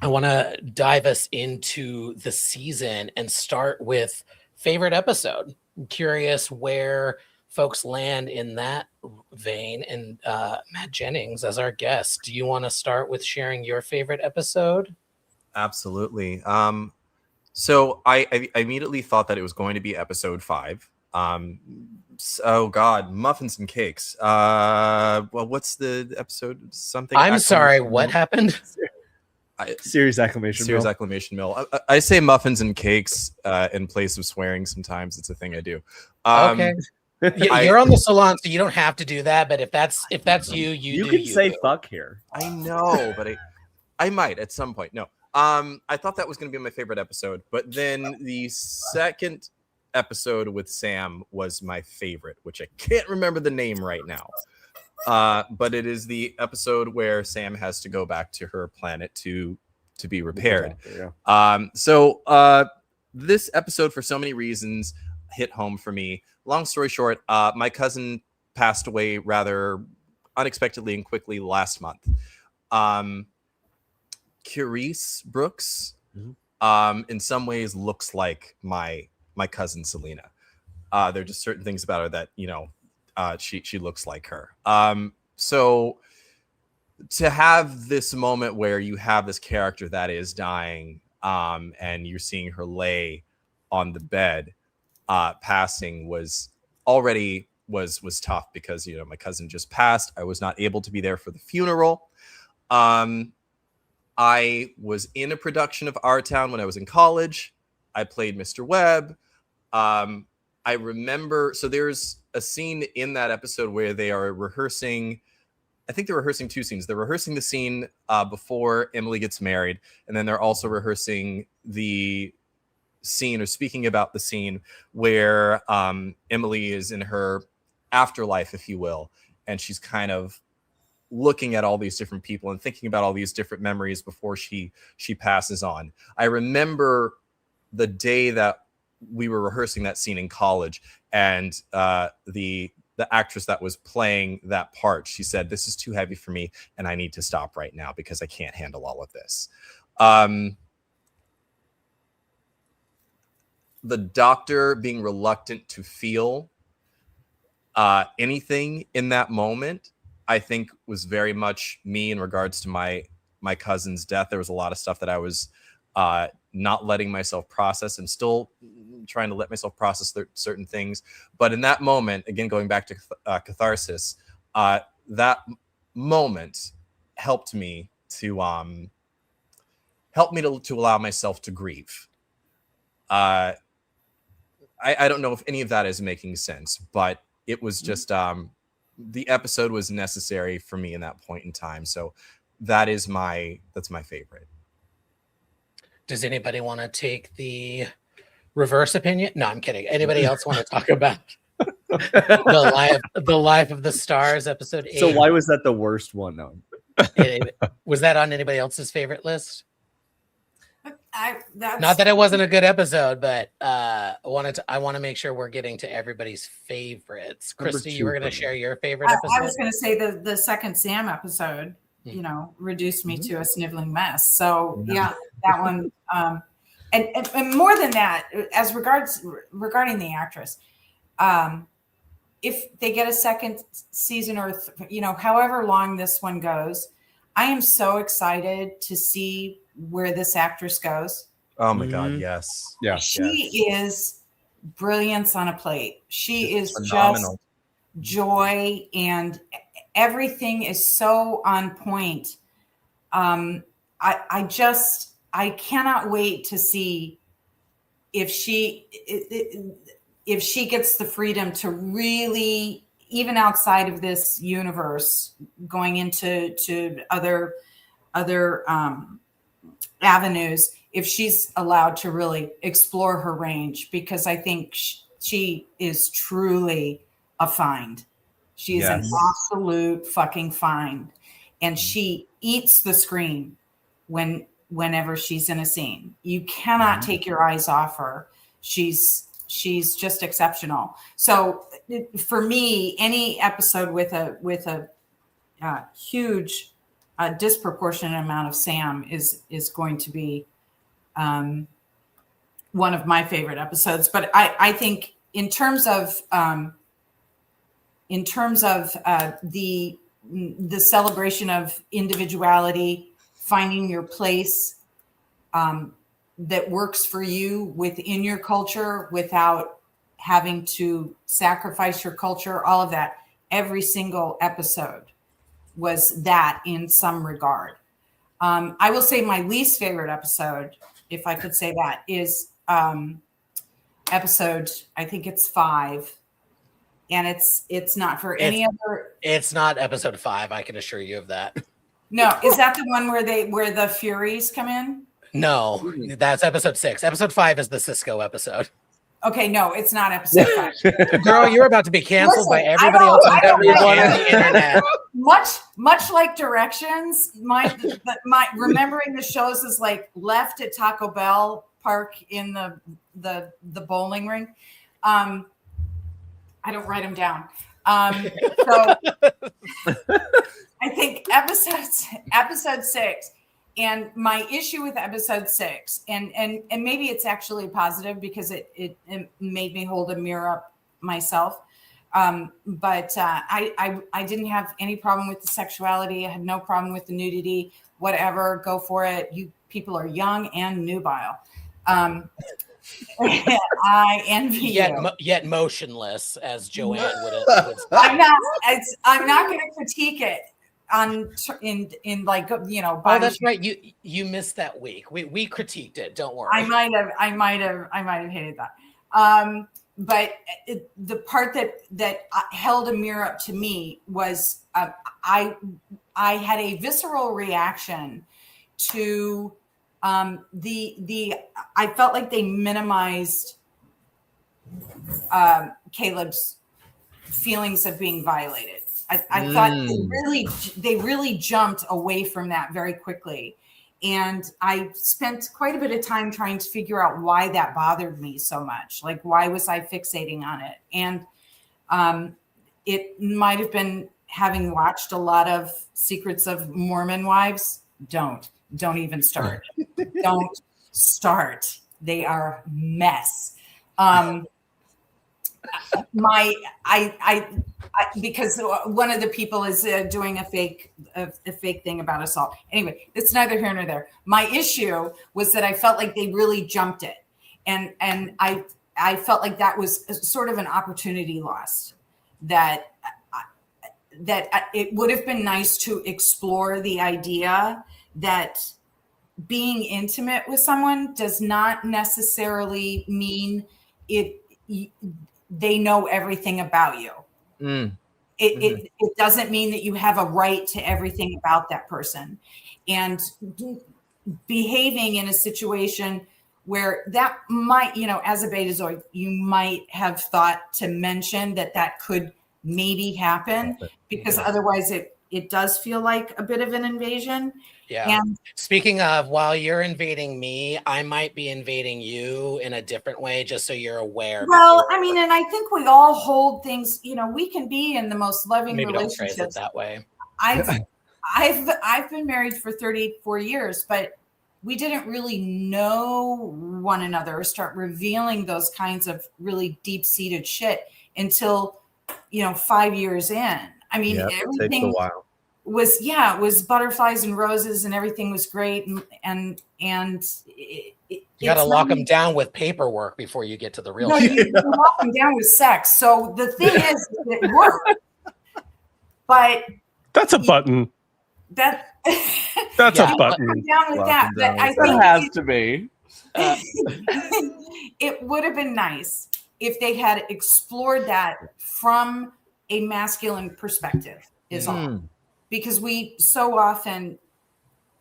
want to dive us into the season and start with favorite episode. I'm curious where folks land in that vein. And Matt Jennings, as our guest, do you want to start with sharing your favorite episode? Absolutely. So I immediately thought that it was going to be episode 5. Oh God, muffins and cakes. Well, what's the episode? Something. I'm sorry. What happened? Serious exclamation mill. I say muffins and cakes in place of swearing. Sometimes it's a thing I do. Okay. You're on the Salon, so you don't have to do that. But if that's you, you can say fuck here. I know, but I might at some point. No. I thought that was going to be my favorite episode, but then the second episode with Sam was my favorite, which I can't remember the name right now. But it is the episode where Sam has to go back to her planet to be repaired. So this episode, for so many reasons, hit home for me. Long story short, my cousin passed away rather unexpectedly and quickly last month. Curice Brooks, in some ways, looks like my cousin Selena. There are just certain things about her that she looks like her. So to have this moment where you have this character that is dying, and you're seeing her lay on the bed, passing was already was tough because my cousin just passed. I was not able to be there for the funeral. I was in a production of Our Town when I was in college. I played Mr. Webb. I remember, so there's a scene in that episode where they are rehearsing. I think they're rehearsing 2 scenes. They're rehearsing the scene before Emily gets married, and then they're also rehearsing the scene, or speaking about the scene where Emily is in her afterlife, if you will, and she's kind of looking at all these different people and thinking about all these different memories before she passes on. I remember the day that we were rehearsing that scene in college, and the actress that was playing that part, she said, "This is too heavy for me, and I need to stop right now because I can't handle all of this." The doctor being reluctant to feel anything in that moment, I think, was very much me in regards to my cousin's death. There was a lot of stuff that I was not letting myself process. I'm still trying to let myself process certain things. But in that moment, again, going back to catharsis, that moment helped me to allow myself to grieve. I don't know if any of that is making sense, but it was just the episode was necessary for me in that point in time. So that's my favorite. Does anybody want to take the reverse opinion? No, I'm kidding. Anybody else want to talk about the life of the stars, episode 8? So why was that the worst one? No, was that on anybody else's favorite list? Not that it wasn't a good episode, but I want to make sure we're getting to everybody's favorites. Christy, you were going to share your favorite episode. I was going to say the second Sam episode, reduced me to a sniveling mess. So yeah, that one. And more than that, as regarding the actress, if they get a second season or however long this one goes, I am so excited to see where this actress goes. Oh my God, yes. Yeah. She is brilliance on a plate. She is phenomenal. Just joy, and everything is so on point. I cannot wait to see if she gets the freedom to really, even outside of this universe, going into other avenues, if she's allowed to really explore her range, because I think she is truly a find. She is an absolute fucking find, and she eats the screen whenever she's in a scene. You cannot take your eyes off her. She's just exceptional. So for me, any episode with a huge disproportionate amount of Sam is going to be one of my favorite episodes. But I think in terms of the celebration of individuality, finding your place that works for you within your culture without having to sacrifice your culture, all of that, every single episode was that in some regard. I will say my least favorite episode, if I could say that, is episode, I think it's 5. And it's not for any other. It's not episode 5. I can assure you of that. No, is that the one where the Furies come in? No, that's episode 6. Episode 5 is the Cisco episode. Okay, no, it's not episode 5. Girl, you're about to be canceled by everybody else on the internet. Much like directions, my remembering the shows is like left at Taco Bell, park in the bowling ring. I don't write them down. So I think episode 6, and my issue with episode 6, and maybe it's actually positive because it made me hold a mirror up myself. But I didn't have any problem with the sexuality. I had no problem with the nudity, whatever, go for it. You people are young and nubile. I envy you. Yet motionless, as Joanne would. I'm not going to critique it in like Oh, that's right. You missed that week. We critiqued it. Don't worry. I might have hated that. But the part that held a mirror up to me was I had a visceral reaction to I felt like they minimized Caleb's feelings of being violated. I thought they really jumped away from that very quickly. And I spent quite a bit of time trying to figure out why that bothered me so much. Like, why was I fixating on it? And it might have been having watched a lot of Secrets of Mormon Wives. Don't even start. Don't start. They are a mess. Because one of the people is doing a fake thing about assault. Anyway, it's neither here nor there. My issue was that I felt like they really jumped it, and I felt like that was sort of an opportunity lost. That it would have been nice to explore the idea that being intimate with someone does not necessarily mean they know everything about you. It doesn't mean that you have a right to everything about that person, and behaving in a situation where that might, as a betazoid, you might have thought to mention that could maybe happen, because otherwise it does feel like a bit of an invasion. Yeah. And speaking of, while you're invading me, I might be invading you in a different way, just so you're aware. well, I mean, and I think we all hold things, you know, we can be in the most loving Maybe don't phrase it relationships. that way. I've been married for 34 years, but we didn't really know one another, start revealing those kinds of really deep-seated shit until, you know, 5 years in. I mean, Yeah, it takes a everything while. it was butterflies and roses and everything was great. And You got to lock them down with paperwork before you get to the real no, shit. you lock them down with sex. So the thing is, it worked. But that's a button. That that's a button. I'm down with that. But I It think has to be. it would have been nice if they had explored that from a masculine perspective, is all. Because we so often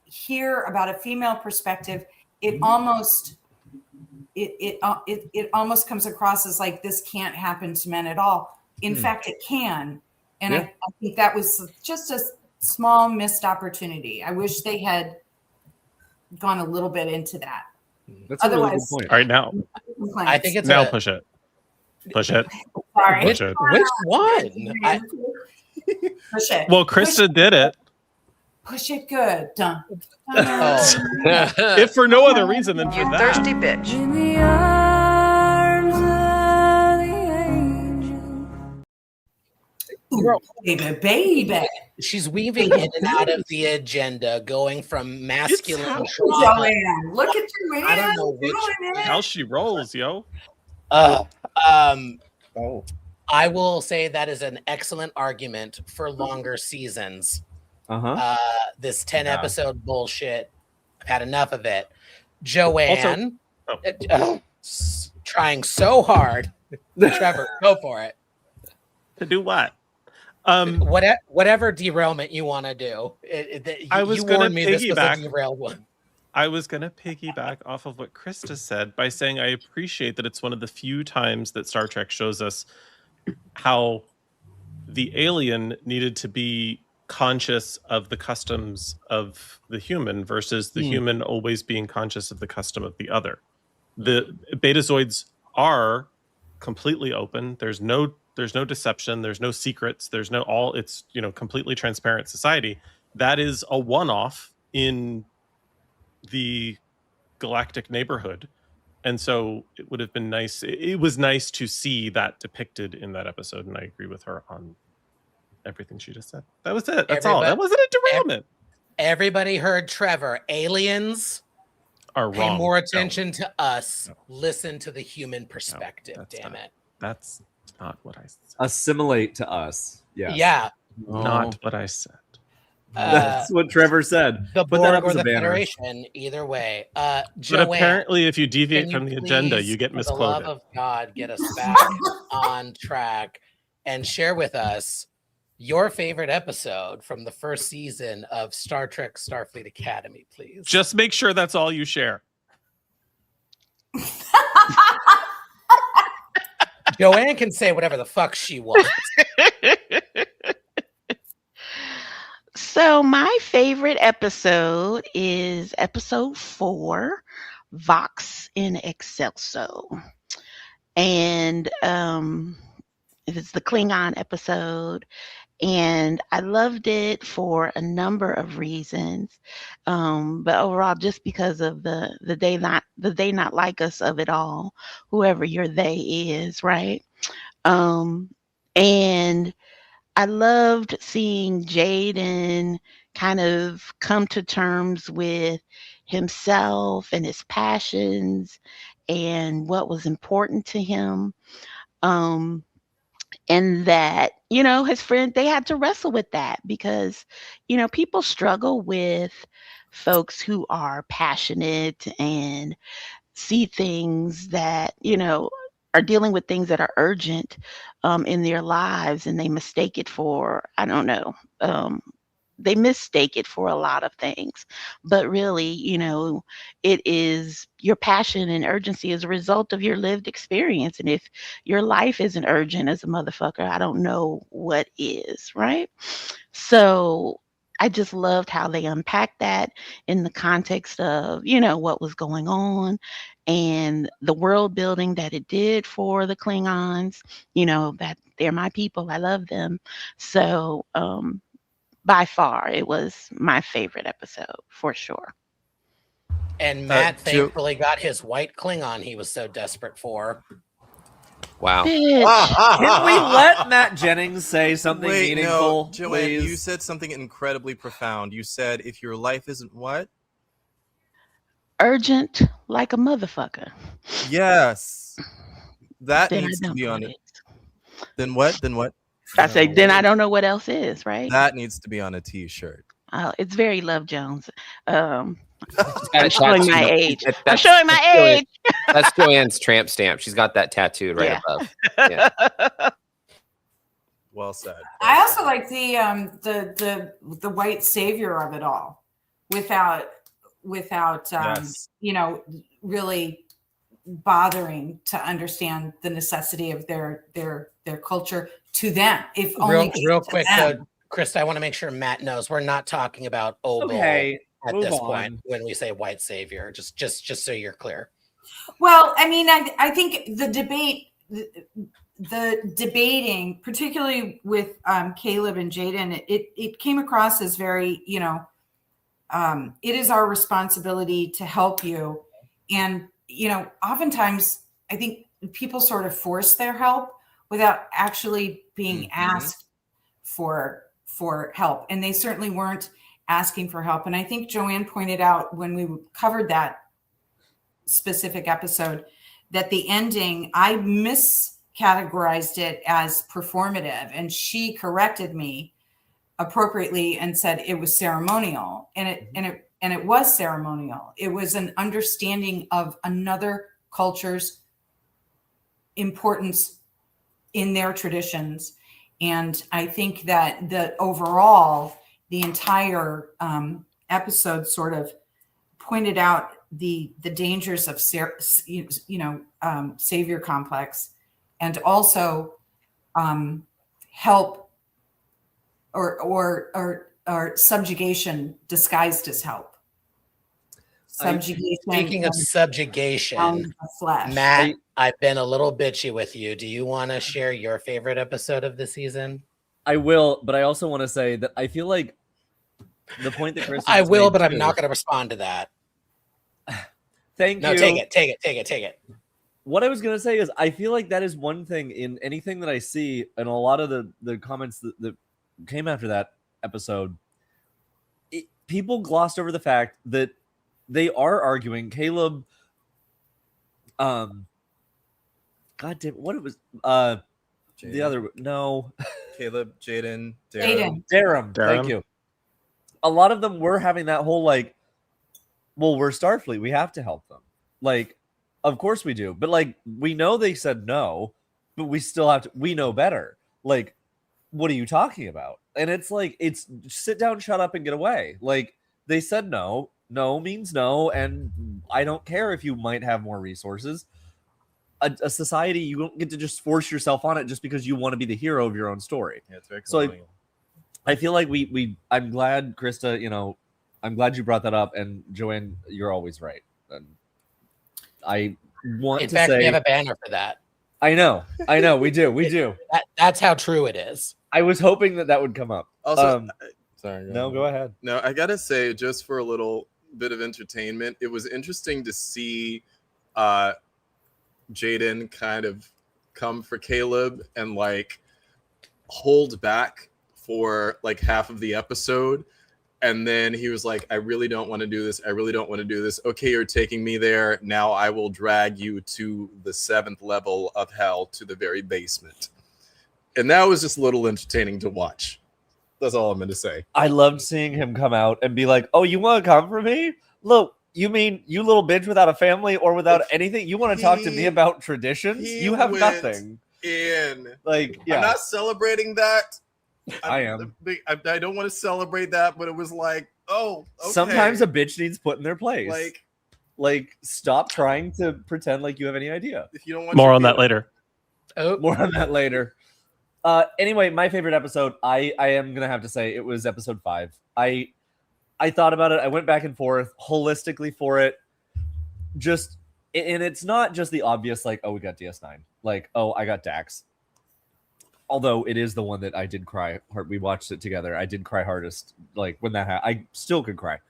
hear about a female perspective, it almost almost comes across as like this can't happen to men at all. In fact, it can. And I think that was just a small missed opportunity. I wish they had gone a little bit into that. That's a really good point. All right, now. I think it's now push it. Push it. Sorry. Push it. Which one? Push it. Well, Krista did it. Push it good. Dun. If for no other reason than for You that. thirsty bitch. Ooh, baby. She's weaving in and out of the agenda, going from masculine trauma. Joanne, look at you, man. I don't know which How she rolls, yo. I will say that is an excellent argument for longer seasons. This 10 episode bullshit, I've had enough of it. Joanne, trying so hard. Trevor, go for it. To do what? Whatever derailment you want to do. I was you gonna warned me this was a piggyback. derailed one. I was going to piggyback off of what Krista said by saying I appreciate that it's one of the few times that Star Trek shows us how the alien needed to be conscious of the customs of the human versus the human always being conscious of the custom of the other. The Betazoids are completely open. There's no deception. There's no secrets. There's no it's, completely transparent society. That is a one-off in the galactic neighborhood. And so it would have been nice. It was nice to see that depicted in that episode. And I agree with her on everything she just said. That was it. That's all. That wasn't a derailment. Everybody heard Trevor. Aliens are pay wrong. more attention to us. Listen to the human perspective. Damn it. That's not what I said. Assimilate to us. Yeah. Yeah. Not what I said. That's what Trevor said. The Put that Borg up or as a the banner. Federation, either way. But Joanne, apparently, if you deviate can from the agenda, please, you get for the love misquoted. of God, get us back on track and share with us your favorite episode from the first season of Star Trek Starfleet Academy, please. Just make sure that's all you share. Joanne can say whatever the fuck she wants. So my favorite episode is episode 4, Vox in Excelso. And it's the Klingon episode. And I loved it for a number of reasons. But overall, just because of the they not like us of it all, whoever your they is, right? And I loved seeing Jaden kind of come to terms with himself and his passions and what was important to him. And that, his friend, they had to wrestle with that because, people struggle with folks who are passionate and see things that, are dealing with things that are urgent in their lives, and they mistake it for, I don't know, they mistake it for a lot of things. But really, it is your passion and urgency as a result of your lived experience. And if your life isn't urgent as a motherfucker, I don't know what is, right? So I just loved how they unpacked that in the context of, what was going on and the world building that it did for the Klingons, that they're my people. I love them. So, by far, it was my favorite episode for sure. And Matt thankfully got his white Klingon he was so desperate for. Wow. Bitch. Can we let Matt Jennings say something meaningful? No, Joanne, please? you said something incredibly profound. You said, if your life isn't what? Urgent like a motherfucker. Yes. That Then needs I to don't be know on what it. Then what? Then what? I say, then I don't know what else is, right? That needs to be on a t-shirt. It's very Love Jones. Got I'm it showing tattooed. my age. I'm That's showing my age. That's Joanne's tramp stamp. She's got that tattooed right Yeah. above. Yeah. Well said. I also like the white savior of it all, without Yes. really bothering to understand the necessity of their culture to them. If only Real to quick, them. though, Krista, I want to make sure Matt knows we're not talking about Obel Okay, at move this on. point when we say white savior. Just so you're clear. Well, I mean, I think the debating, particularly with Caleb and Jaden, it came across as very, it is our responsibility to help you. And, oftentimes I think people sort of force their help without actually being asked for help. And they certainly weren't asking for help. And I think Joanne pointed out when we covered that specific episode that the ending, I miscategorized it as performative, and she corrected me appropriately and said it was ceremonial, and it was ceremonial. It was an understanding of another culture's importance in their traditions. And I think that the entire episode sort of pointed out the dangers of savior complex, and also help or subjugation disguised as help. Subjugation. Speaking of subjugation, flesh. Matt, I've been a little bitchy with you. Do you want to share your favorite episode of the season? I will, but I also want to say that I feel like the point that Chris I will, but I'm not going to respond to that. Thank you. No, take it. What I was going to say is I feel like that is one thing in anything that I see, and a lot of the comments that came after that episode, people glossed over the fact that they are arguing Caleb. God damn, what it was? Jaden. The other Caleb, Jaden, Darum. Thank you. A lot of them were having that whole like, well, we're Starfleet, we have to help them. Like, of course we do, but like we know they said no, but we still have to. We know better. Like, what are you talking about? And it's like, it's sit down, shut up, and get away. Like, they said no. No means no, and I don't care if you might have more resources. A society, you don't get to just force yourself on it just because you want to be the hero of your own story. Yeah, it's very so colonial. I feel like I'm glad, Krista, I'm glad you brought that up, and Joanne, you're always right. And I want In to fact, say we have a banner for that. I know, we do. That's how true it is. I was hoping that would come up. Also, sorry. No, go ahead. No, I gotta say, just for a little bit of entertainment, it was interesting to see Jaden kind of come for Caleb and like hold back for like half of the episode. And then he was like, I really don't want to do this. I really don't want to do this. Okay, you're taking me there. Now I will drag you to the 7th level of hell, to the very basement. And that was just a little entertaining to watch. That's all I'm going to say. I loved seeing him come out and be like, oh, you want to come for me? Look, you mean you little bitch without a family or without anything? You want to talk to me about traditions? You have nothing. In. Like, yeah. I'm not celebrating that, I am. I don't want to celebrate that, but it was like, oh, okay. Sometimes a bitch needs put in their place. Like stop trying to pretend like you have any idea. if you don't want More on that later. Oh, More on that later. Anyway, my favorite episode, I am gonna have to say it was episode 5. I thought about it. I went back and forth holistically for it. And it's not just the obvious, like, oh, we got DS9, like, oh, I got Dax. Although it is the one that I did cry hard. We watched it together. I did cry hardest, like when that happened. I still could cry.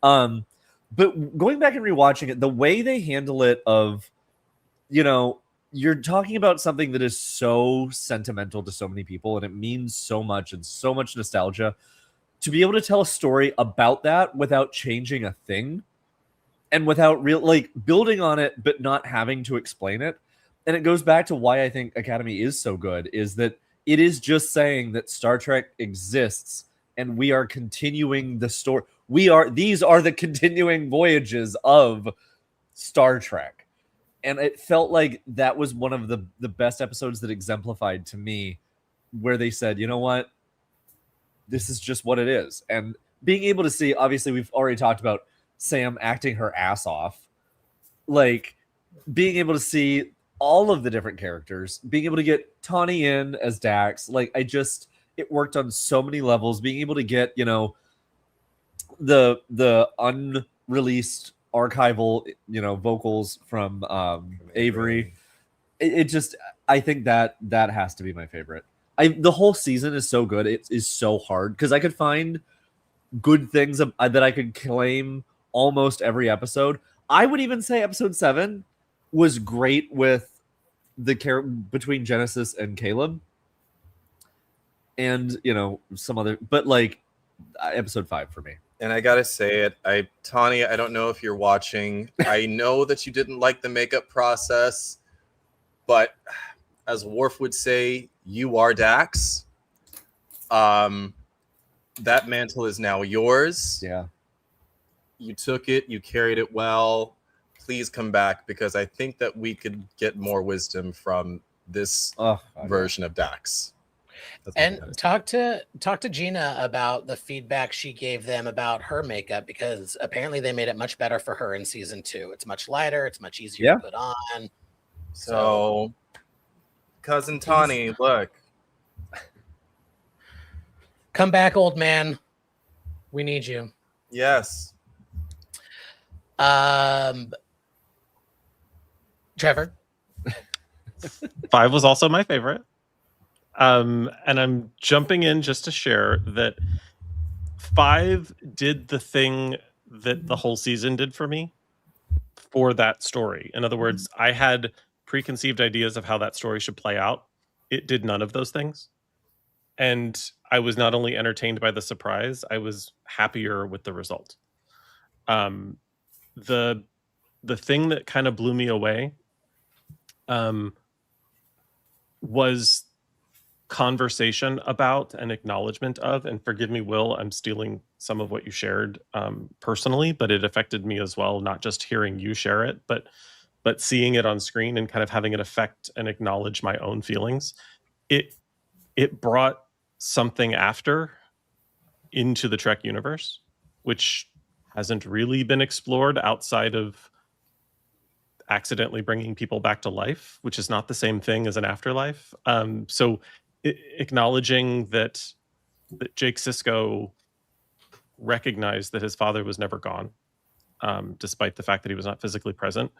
But going back and rewatching it, the way they handle it, of, you're talking about something that is so sentimental to so many people, and it means so much and so much nostalgia. To be able to tell a story about that without changing a thing, and without building on it, but not having to explain it. And it goes back to why I think Academy is so good, is that it is just saying that Star Trek exists, and we are continuing the story. These are the continuing voyages of Star Trek. And it felt like that was one of the best episodes that exemplified to me, where they said, you know what? This is just what it is. And being able to see, obviously, we've already talked about Sam acting her ass off. Like, being able to see all of the different characters, being able to get Tawny in as Dax, it worked on so many levels. Being able to get, the unreleased archival, vocals from Avery. I think that has to be my favorite. The whole season is so good. It is so hard because I could find good things that I could claim almost every episode. I would even say episode 7 was great with the between Genesis and Caleb, and some other, but episode 5 for me. And I gotta say it, Tawny, I don't know if you're watching. I know that you didn't like the makeup process, but as Worf would say, you are Dax. That mantle is now yours. Yeah. You took it, you carried it well. Please come back, because I think that we could get more wisdom from this version of Dax. And talk to Gina about the feedback she gave them about her makeup, because apparently they made it much better for her in season 2. It's much lighter, it's much easier to put on. So cousin Tawny, look. Come back, old man. We need you. Yes. Trevor. 5 was also my favorite. And I'm jumping in just to share that 5 did the thing that the whole season did for me for that story. In other words, I had preconceived ideas of how that story should play out. It did none of those things. And I was not only entertained by the surprise, I was happier with the result. The thing that kind of blew me away was conversation about and acknowledgement of, and forgive me, Will, I'm stealing some of what you shared personally, but it affected me as well, not just hearing you share it, but seeing it on screen and kind of having it affect and acknowledge my own feelings. It brought something after into the Trek universe, which hasn't really been explored outside of accidentally bringing people back to life, which is not the same thing as an afterlife. So acknowledging that Jake Sisko recognized that his father was never gone, despite the fact that he was not physically present,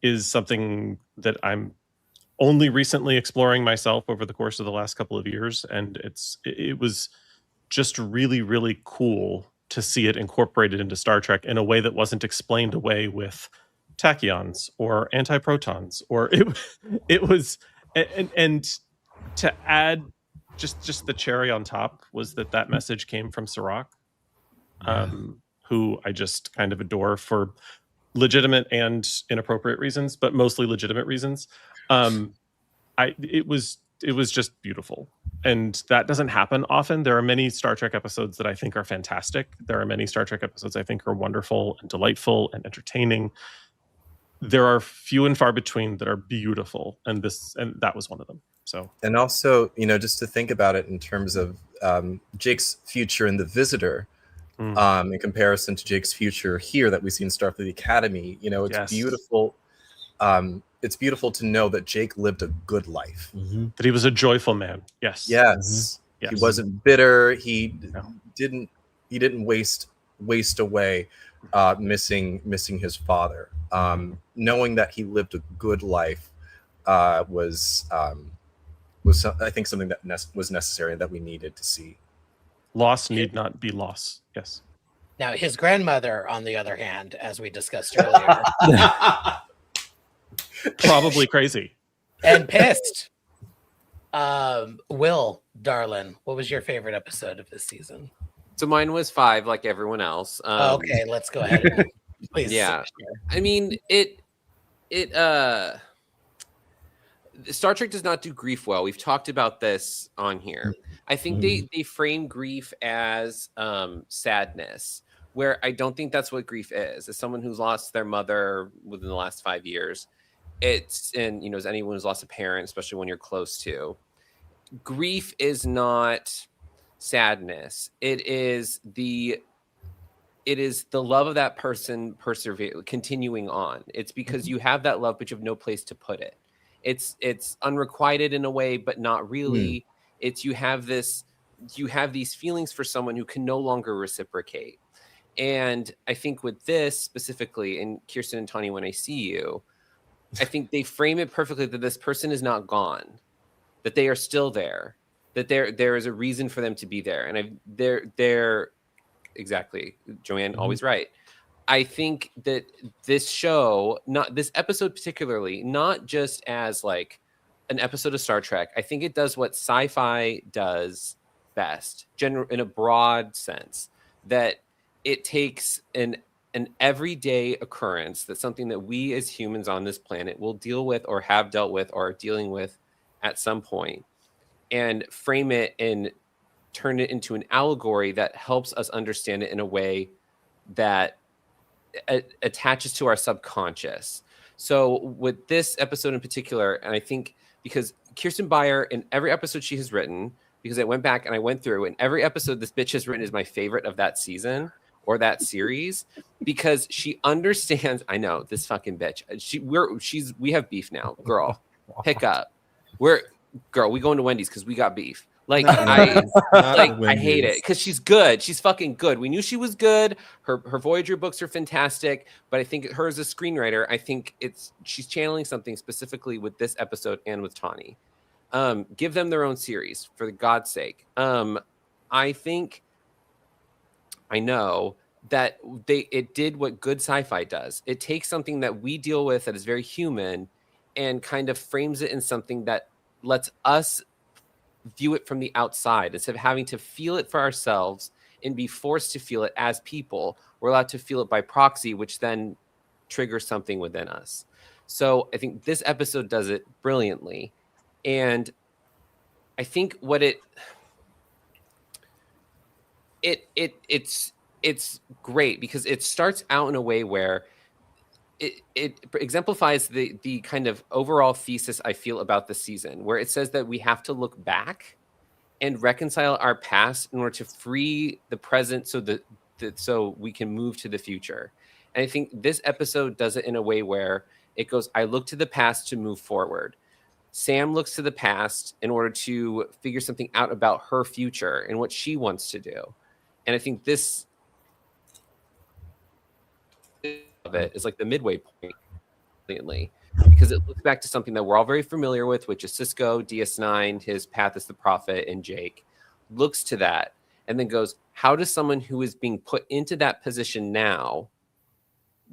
is something that I'm only recently exploring myself over the course of the last couple of years. And it was just really, really cool to see it incorporated into Star Trek in a way that wasn't explained away with tachyons or antiprotons, or it was, and to add just the cherry on top was that message came from Sirach, who I just kind of adore for legitimate and inappropriate reasons, but mostly legitimate reasons. It was just beautiful. And that doesn't happen often. There are many Star Trek episodes that I think are fantastic. There are many Star Trek episodes I think are wonderful and delightful and entertaining. There are few and far between that are beautiful, and that was one of them. So, and also, just to think about it in terms of Jake's future in The Visitor, in comparison to Jake's future here that we see in Starfleet Academy. You know, it's beautiful. It's beautiful to know that Jake lived a good life. That he was a joyful man. Yes. Yes. He wasn't bitter. He didn't waste away missing his father. Knowing that he lived a good life was I think something that was necessary that we needed to see. Loss need not be loss. Yes. Now, his grandmother, on the other hand, as we discussed earlier, probably crazy and pissed. Will, darling, what was your favorite episode of this season? So mine was 5, like everyone else. Okay, let's go ahead. Please. Yeah. I mean, Star Trek does not do grief well. We've talked about this on here. I think they frame grief as sadness, where I don't think that's what grief is. As someone who's lost their mother within the last 5 years, and as anyone who's lost a parent, especially when you're close to, grief is not sadness. It is the love of that person continuing on. It's because you have that love, but you have no place to put it. It's unrequited in a way, but not really. It's you have these feelings for someone who can no longer reciprocate. And I think with this specifically, and Kirsten and Tawny, when I see you, I think they frame it perfectly that this person is not gone, that they are still there, that there is a reason for them to be there. And they're exactly, Joanne, always right. I think that this show, not this episode particularly, not just as like an episode of Star Trek, I think it does what sci-fi does best, in a broad sense, that it takes an everyday occurrence, that's something that we as humans on this planet will deal with or have dealt with or are dealing with at some point, and frame it and turn it into an allegory that helps us understand it in a way that attaches to our subconscious. So with this episode in particular, and I think because Kirsten Beyer, in every episode she has written, because I went back and I went through, and every episode this bitch has written is my favorite of that season or that series, because she understands. I know this fucking bitch. We have beef now, girl. Pick up. We going to Wendy's because we got beef. Like I hate it because she's good. She's fucking good. We knew she was good. Her Voyager books are fantastic, but I think her as a screenwriter, I think she's channeling something specifically with this episode and with Tawny. Give them their own series, for God's sake. I know that it did what good sci-fi does. It takes something that we deal with that is very human and kind of frames it in something that lets us view it from the outside instead of having to feel it for ourselves and be forced to feel it as people. We're allowed to feel it by proxy, which then triggers something within us. So I think this episode does it brilliantly. And I think what it's great because it starts out in a way where it exemplifies the kind of overall thesis I feel about the season, where it says that we have to look back and reconcile our past in order to free the present so we can move to the future. And I think this episode does it in a way where it goes, I look to the past to move forward. Sam looks to the past in order to figure something out about her future and what she wants to do. And I think this of it is like the midway point, brilliantly, because it looks back to something that we're all very familiar with, which is Sisko, DS9, his path as the prophet, and Jake looks to that and then goes, how does someone who is being put into that position now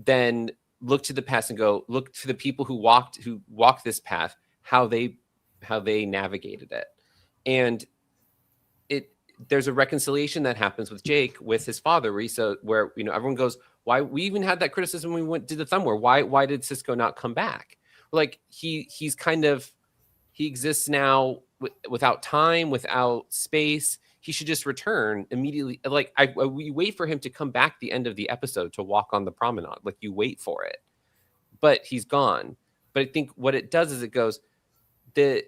then look to the past and go, look to the people who walked this path, how they navigated it. And there's a reconciliation that happens with Jake with his father, where everyone goes, why? We even had that criticism when we did the thumb war. Why did Sisko not come back? Like he exists now without time, without space. He should just return immediately. Like we wait for him to come back the end of the episode to walk on the promenade. Like you wait for it, but he's gone. But I think what it does is it goes I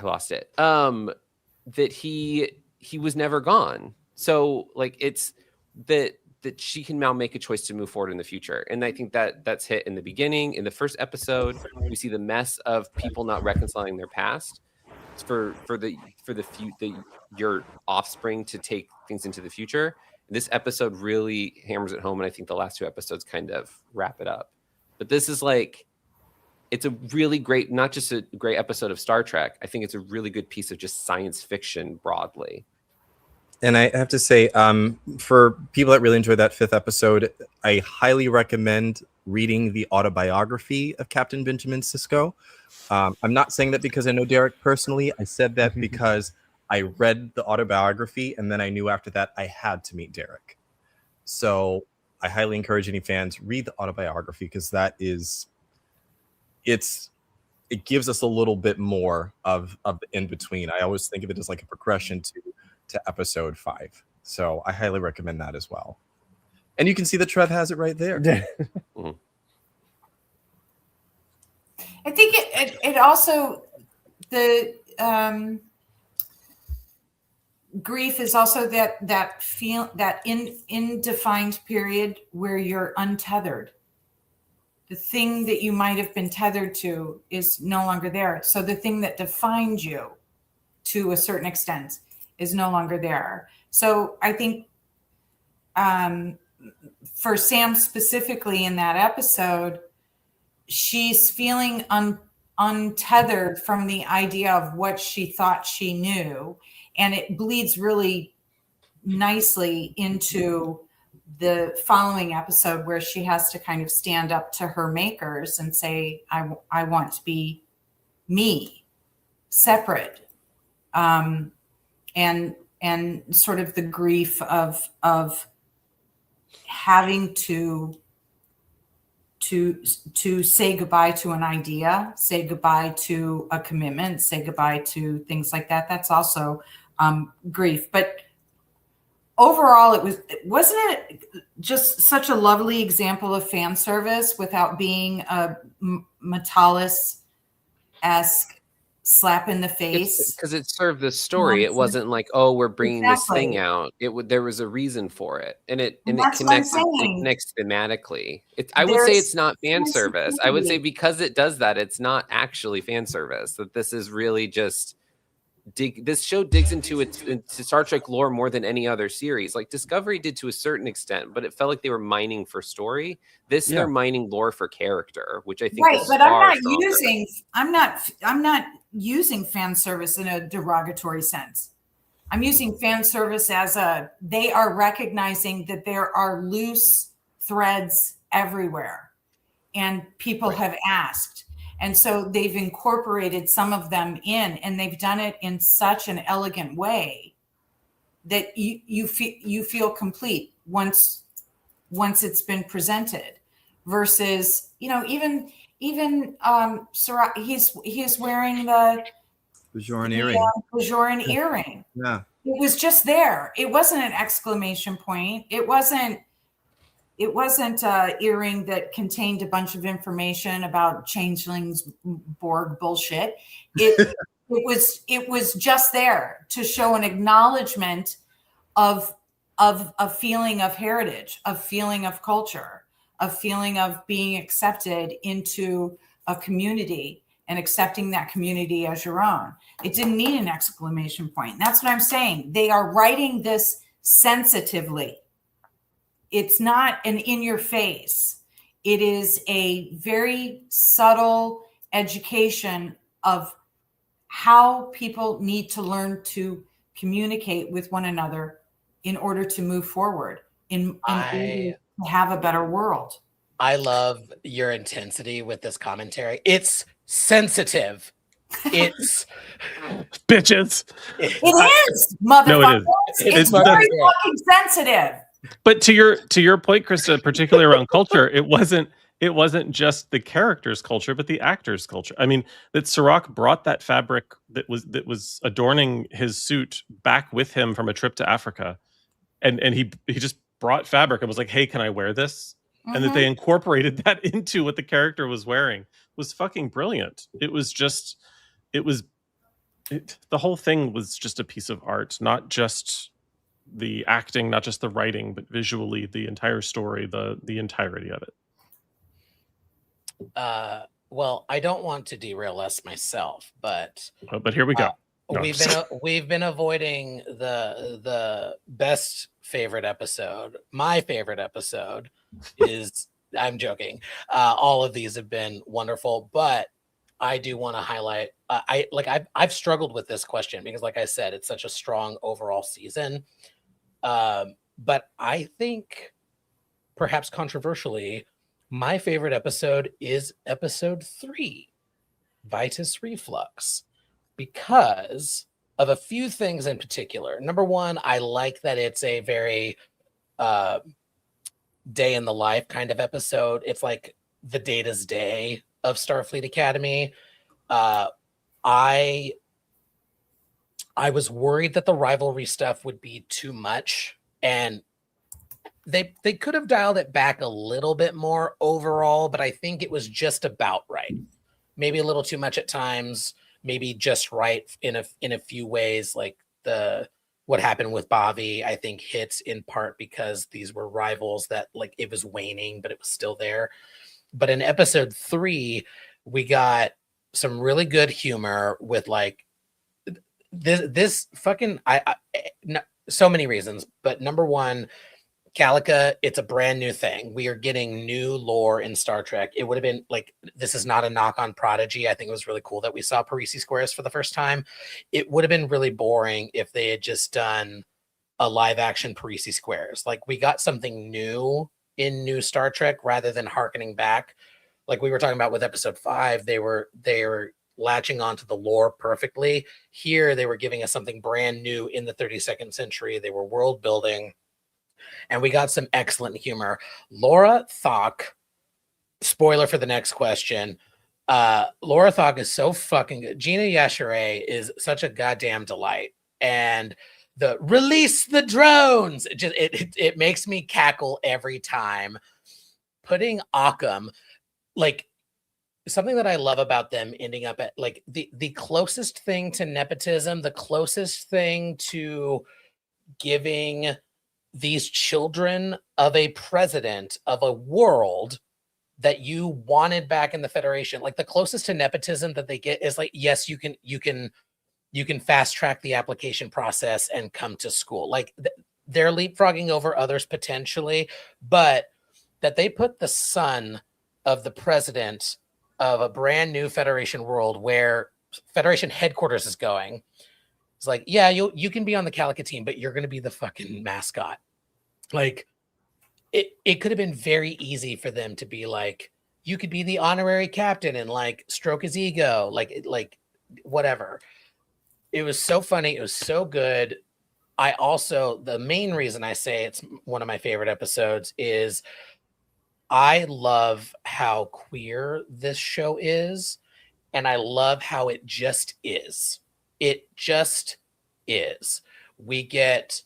lost it. That he he was never gone. So like it's that she can now make a choice to move forward in the future. And I think that that's hit in the beginning. In the first episode, we see the mess of people not reconciling their past. It's for your offspring to take things into the future. This episode really hammers it home, and I think the last 2 episodes kind of wrap it up. But this is like, it's a really great, not just a great episode of Star Trek. I think it's a really good piece of just science fiction broadly. And I have to say, for people that really enjoyed that 5th episode, I highly recommend reading the autobiography of Captain Benjamin Sisko. I'm not saying that because I know Derek personally. I said that because I read the autobiography, and then I knew after that I had to meet Derek. So I highly encourage any fans, read the autobiography, because that is, it gives us a little bit more of the in-between. I always think of it as like a progression to episode 5. So I highly recommend that as well. And you can see that Trev has it right there. I think it also, the grief is also that indefined period where you're untethered. The thing that you might have been tethered to is no longer there. So the thing that defined you to a certain extent is no longer there. So I think for Sam specifically in that episode, she's feeling untethered from the idea of what she thought she knew. And it bleeds really nicely into the following episode where she has to kind of stand up to her makers and say, I want to be me, separate. And sort of the grief of having to say goodbye to an idea, say goodbye to a commitment, say goodbye to things like that. That's also grief. But overall, wasn't it just such a lovely example of fan service without being a Metalis-esque slap in the face? Because it served the story. It wasn't like, oh, we're bringing this thing out. There was a reason for it, and it connects thematically. I would say it's not fan service. I would say because it does that, it's not actually fan service. That this is really just this show digs into Star Trek lore more than any other series. Like Discovery did to a certain extent, but it felt like they were mining for story. They're mining lore for character, which I think is but far I'm not using fan service in a derogatory sense. I'm using fan service as they are recognizing that there are loose threads everywhere, and people have asked. And so they've incorporated some of them in, and they've done it in such an elegant way that you feel complete once it's been presented. Versus, even Sirach, he's wearing the Bajoran earring. Bajoran earring. Yeah, it was just there. It wasn't an exclamation point. It wasn't an earring that contained a bunch of information about changelings, Borg bullshit. It was just there to show an acknowledgement of a feeling of heritage, a feeling of culture, a feeling of being accepted into a community and accepting that community as your own. It didn't need an exclamation point. And that's what I'm saying. They are writing this sensitively. It's not an in your face. It is a very subtle education of how people need to learn to communicate with one another in order to move forward, in order to have a better world. I love your intensity with this commentary. It's sensitive. It's bitches. It is, motherfucker. No, it is. It's very fucking sensitive. But to your point, Krista, particularly around culture, it wasn't just the character's culture, but the actor's culture. I mean, that Sirach brought that fabric that was adorning his suit back with him from a trip to Africa, and he just brought fabric and was like, "Hey, can I wear this?" Mm-hmm. And that they incorporated that into what the character was wearing was fucking brilliant. It was the whole thing was just a piece of art, not just the acting, not just the writing, but visually the entire story, the entirety of it. Well, I don't want to derail us myself, but But here we go. No, we've been avoiding the best favorite episode. My favorite episode is I'm joking. All of these have been wonderful, but I do want to highlight. I've struggled with this question because, like I said, it's such a strong overall season. But I think, perhaps controversially, my favorite episode is episode 3, Vitus Reflux, because of a few things in particular. Number one, I like that it's a very day in the life kind of episode. It's like the Data's Day of Starfleet Academy. I was worried that the rivalry stuff would be too much, and they could have dialed it back a little bit more overall, but I think it was just about right. Maybe a little too much at times, maybe just right in a few ways. Like what happened with Bobby, I think hits in part because these were rivals that, like, it was waning, but it was still there. But in episode 3, we got some really good humor with like this fucking so many reasons. But number one, Calica, it's a brand new thing. We are getting new lore in Star Trek. It would have been like, this is not a knock on Prodigy. I think it was really cool that we saw Parisi Squares for the first time. It would have been really boring if they had just done a live action Parisi Squares. Like, we got something new in new Star Trek rather than harkening back. Like we were talking about with episode 5, they were latching onto the lore perfectly. Here, they were giving us something brand new in the 32nd century. They were world building. And we got some excellent humor. Laura Thok, spoiler for the next question. Laura Thok is so fucking good. Gina Yashere is such a goddamn delight. And the release the drones, it makes me cackle every time. Putting Occam, like, something that I love about them ending up at like the closest thing to nepotism, the closest thing to giving these children of a president of a world that you wanted back in the Federation, like the closest to nepotism that they get is like, yes, you can fast track the application process and come to school. Like they're leapfrogging over others potentially, but that they put the son of the president of a brand new Federation world where Federation headquarters is going. It's like, yeah, you can be on the Calica team, but you're going to be the fucking mascot. Like, it could have been very easy for them to be like, you could be the honorary captain and like stroke his ego, like whatever. It was so funny. It was so good. The main reason I say it's one of my favorite episodes is I love how queer this show is, and I love how it just is. It just is. We get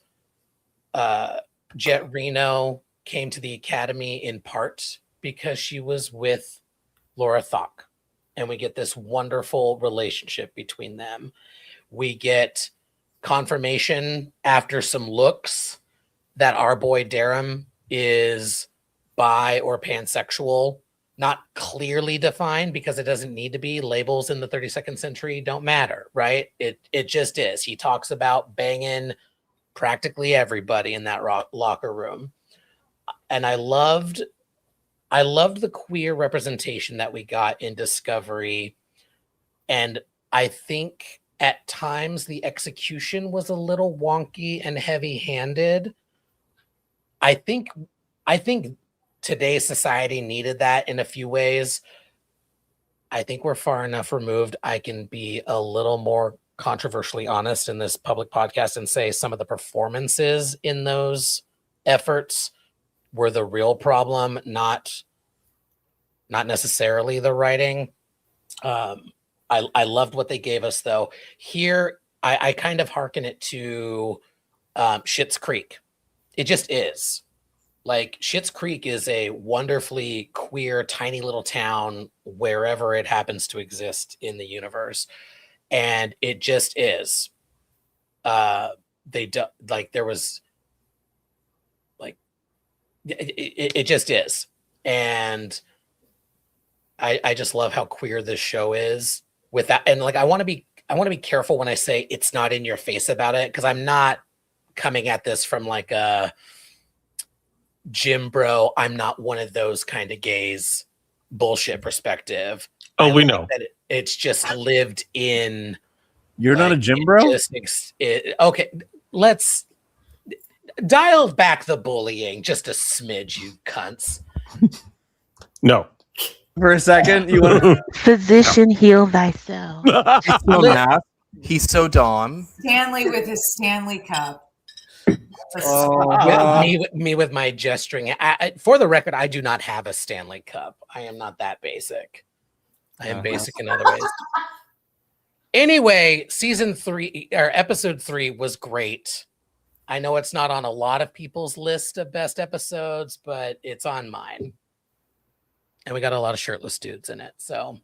Jet Reno came to the Academy in part because she was with Laura Thok, and we get this wonderful relationship between them. We get confirmation after some looks that our boy Darum is bi or pansexual. Not clearly defined because it doesn't need to be. Labels in the 32nd century don't matter, right? It just is. He talks about banging practically everybody in that locker room. And I loved the queer representation that we got in Discovery. And I think at times the execution was a little wonky and heavy-handed. I think today's society needed that in a few ways. I think we're far enough removed. I can be a little more controversially honest in this public podcast and say some of the performances in those efforts were the real problem, not necessarily the writing. I loved what they gave us, though. Here, I kind of hearken it to Schitt's Creek. It just is. Like, Schitt's Creek is a wonderfully queer, tiny little town wherever it happens to exist in the universe. and it just is. They do, like there was like it just is, and I just love how queer this show is with that. And like I want to be careful when I say it's not in your face about it, because I'm not coming at this from like a Jim Bro, I'm not one of those kind of gays bullshit perspective. Oh, we know that it's just lived in. You're not a Jim Bro? Okay, let's dial back the bullying just a smidge, you cunts. No. For a second, you want to Physician, heal thyself. He's so math. He's so Dom. Stanley with his Stanley Cup. Me with my gesturing. For the record, I do not have a Stanley Cup. I am not that basic. I am basic in other ways. Anyway, season 3 or episode 3 was great. I know it's not on a lot of people's list of best episodes, but it's on mine. And we got a lot of shirtless dudes in it. So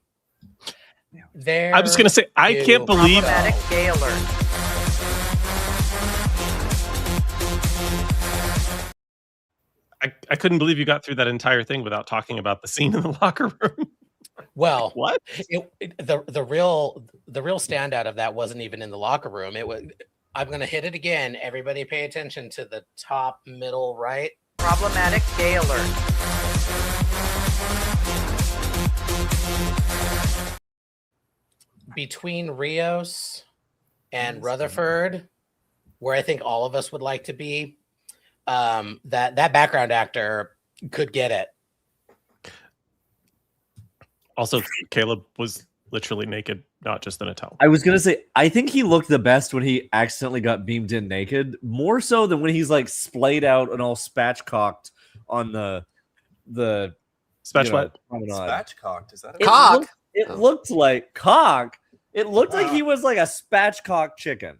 there. I was going to say, I can't believe. Problematic gay alert. I couldn't believe you got through that entire thing without talking about the scene in the locker room. Well, what? The real standout of that wasn't even in the locker room. It was. I'm going to hit it again. Everybody pay attention to the top middle right. Problematic gay alert. Between Rios and Rutherford, where I think all of us would like to be, that background actor could get it. Also, Caleb was literally naked, not just in a towel. I was gonna say, I think he looked the best when he accidentally got beamed in naked, more so than when he's like splayed out and all spatchcocked on the spatch what? Spatchcocked, is that a Cock? It looked like cock. It looked like he was like a spatchcock chicken.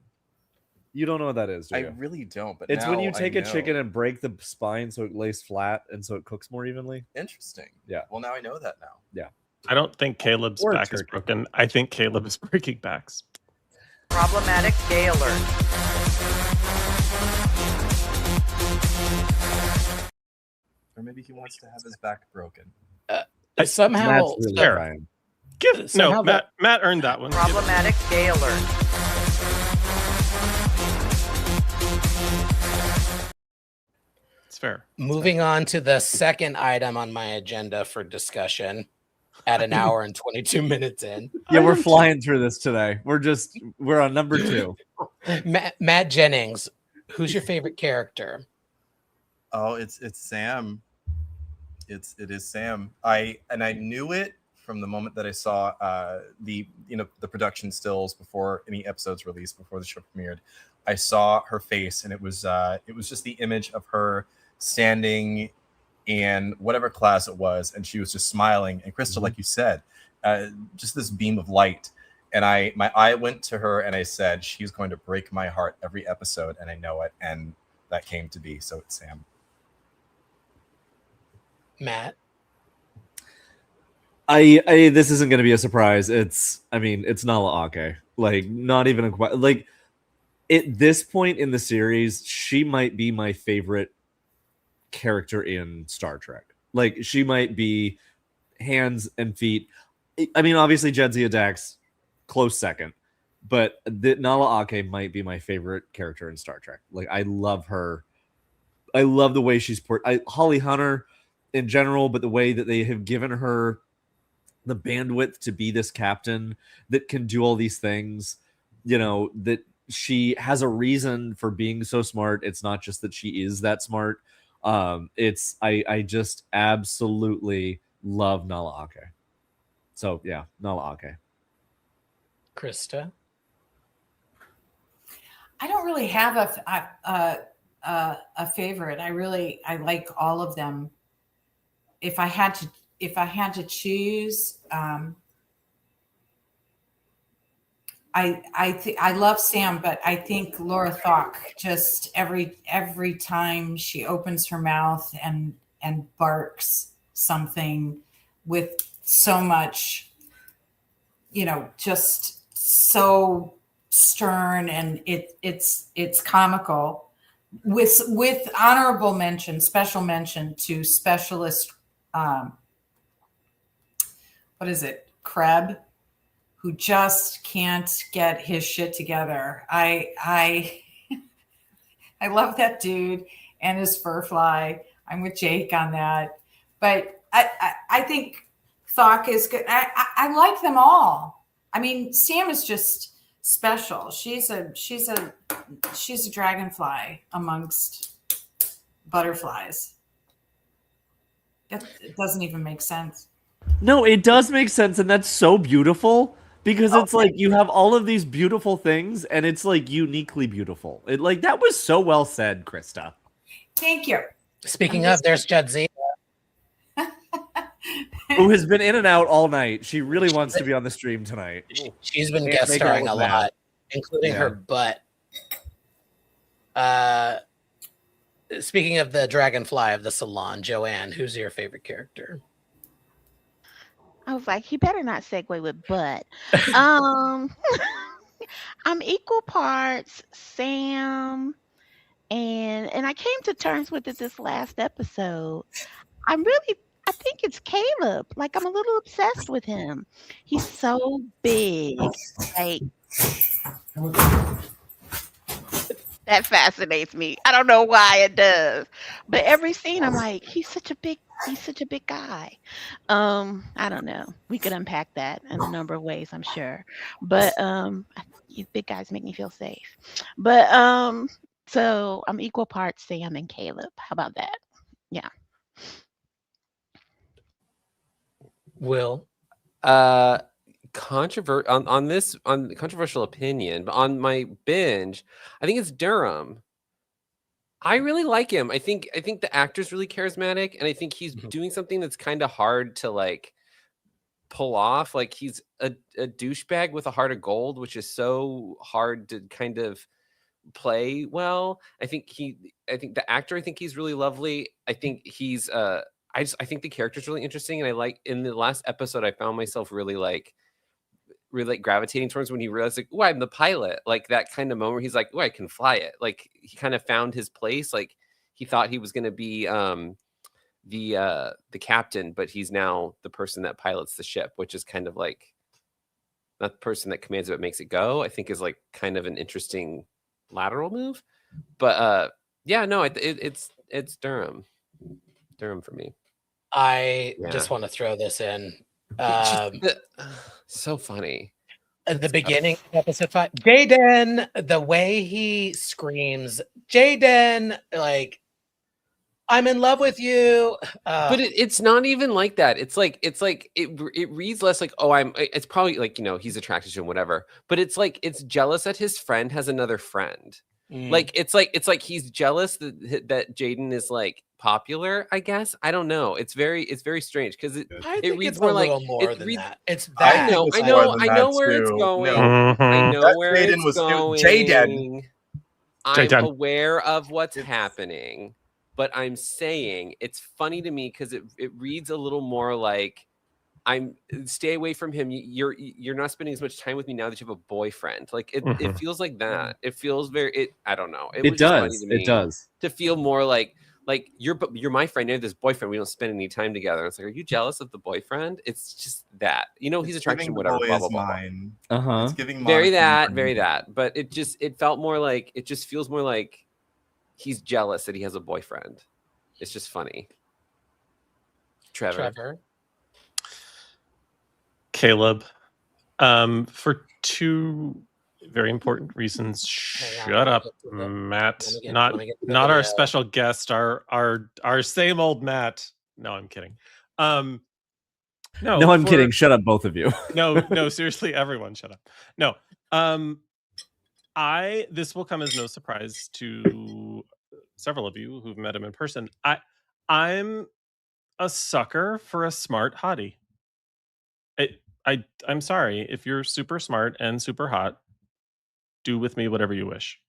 You don't know what that is, do you? I really don't. But it's now when you take a know. chicken and break the spine so it lays flat and so it cooks more evenly. Interesting. Yeah. Well, now I know that now. Yeah. I don't think Caleb's Or back is broken. I think Caleb is breaking backs. Problematic gay alert. Or maybe he wants to have his back broken. Somehow, That's really fine. No, Matt earned that one. Problematic gay alert. It's fair. Moving on to the second item on my agenda for discussion at an hour and 22 minutes in. Yeah, we're flying through this today. We're on number 2. Matt Jennings, who's your favorite character? Oh, it's Sam. It is Sam. I knew it from the moment that I saw the production stills before any episodes released, before the show premiered. I saw her face, and it was just the image of her standing in whatever class it was, and she was just smiling. And Krista, like you said, just this beam of light. And my eye went to her, and I said, she's going to break my heart every episode, and I know it. And that came to be. So it's Sam. Matt. This isn't going to be a surprise. It's Nala Ake. Like, not even like at this point in the series, she might be my favorite character in Star Trek. Like, she might be hands and feet. I mean, obviously Jadzia Dax, close second, but Nala Ake might be my favorite character in Star Trek. Like, I love her. I love the way she's Holly Hunter in general, but the way that they have given her the bandwidth to be this captain that can do all these things, that she has a reason for being so smart. It's not just that she is that smart. I just absolutely love Nala Ake. So yeah, Nala Ake. Krista. I don't really have a favorite. I like all of them. If I had to choose, I love Sam, but I think Laura Thok, just every time she opens her mouth and barks something with so much, just so stern, and it's comical. With honorable mention, special mention to specialist, what is it, Krebs, who just can't get his shit together. I love that dude and his fur fly. I'm with Jake on that, but I think Thok is good. I like them all. I mean, Sam is just special. She's a dragonfly amongst butterflies. It doesn't even make sense. No, it does make sense, and that's so beautiful because it's like you have all of these beautiful things, and it's like uniquely beautiful. That was so well said, Krista. Thank you. Speaking of, there's Jadzia, who has been in and out all night. She really wants to be on the stream tonight. She's been guest starring a lot, including her butt. Speaking of the dragonfly of the Salon, Joanne, who's your favorite character? I was like, he better not segue with butt. I'm equal parts Sam, and I came to terms with it this last episode. I think it's Caleb. Like, I'm a little obsessed with him. He's so big. Like, that fascinates me. I don't know why it does, but every scene I'm like, he's such a big guy. I don't know. We could unpack that in a number of ways, I'm sure. But big guys make me feel safe. But so I'm equal parts Sam and Caleb. How about that? Yeah. Will, on controversial opinion, but on my binge, I think it's Durham. I really like him. I think the actor's really charismatic, and I think he's doing something that's kind of hard to like pull off. Like, he's a douchebag with a heart of gold, which is so hard to kind of play well. I think the actor, I think he's really lovely. I think he's I think the character's really interesting, and I like, in the last episode I found myself really gravitating towards when he realized, like, oh, I'm the pilot. Like, that kind of moment where he's like, oh, I can fly it. Like, he kind of found his place. Like, he thought he was going to be the captain, but he's now the person that pilots the ship, which is kind of like, not the person that commands it but makes it go. I think is like kind of an interesting lateral move. But yeah, no, it's Durham for me. I just want to throw this in. So funny. At the beginning of episode 5, Jaden, the way he screams, Jaden, like, I'm in love with you. But it's not even like that. It's like it reads less like, oh, it's probably like, he's attracted to him, whatever. But it's like, it's jealous that his friend has another friend. Like, it's like he's jealous that Jaden is like popular, I guess. I don't know. It's very strange because it reads more like that. It's that. I know where it's going. I know where it's going. Jaden. I'm aware of what's happening, but I'm saying it's funny to me because it reads a little more like, stay away from him. You're not spending as much time with me now that you have a boyfriend. Like, it feels like that. It feels I don't know. It does. It does to feel more like you're my friend. You have this boyfriend. We don't spend any time together. It's like, are you jealous of the boyfriend? It's just that, he's attracted to whatever. Blah, blah, blah. It's giving very that. But it felt more like, it just feels more like he's jealous that he has a boyfriend. It's just funny. Trevor. Caleb, for two very important reasons. Shut up, Matt. Not our special guest, our same old Matt. No, I'm kidding. No, I'm kidding. Shut up, both of you. No, seriously, everyone, shut up. No, this will come as no surprise to several of you who've met him in person. I'm a sucker for a smart hottie. I'm sorry if you're super smart and super hot. Do with me whatever you wish.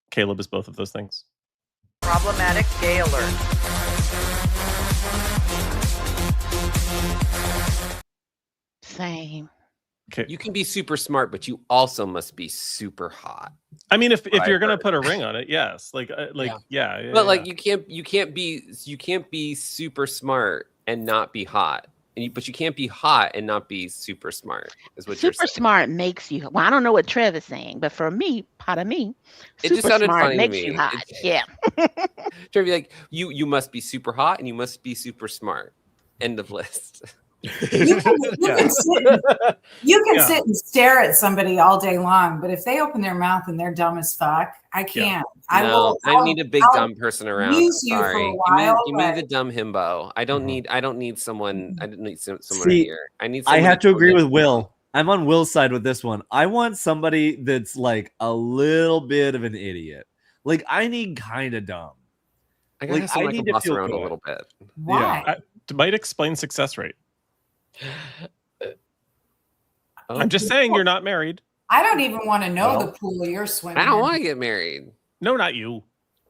Caleb is both of those things. Problematic gay alert. Same. Okay. You can be super smart, but you also must be super hot. I mean, if you're gonna put a ring on it, yes. Yeah. But like you can't be super smart and not be hot. But you can't be hot and not be super smart. Is what you're Super saying. smart makes you. Well, I don't know what Trev is saying, but for me, part of me, It just super sounded smart funny to makes me. you hot. Yeah. Trev, like you must be super hot and you must be super smart. End of list. You can sit and stare at somebody all day long, but if they open their mouth and they're dumb as fuck, I can't. I need a big dumb person around. Use I'm you for sorry. a while, give me the dumb himbo. I don't need someone. I don't need someone See, here. I have to agree with Will. I'm on Will's side with this one. I want somebody that's like a little bit of an idiot. Like I need kind of dumb. I gotta have someone I need can to boss feel around good. a little bit. Why? Yeah, it might explain success rate. I'm just saying you're not married. I don't even want to know the pool you're swimming I don't in. want to get married. No, not you.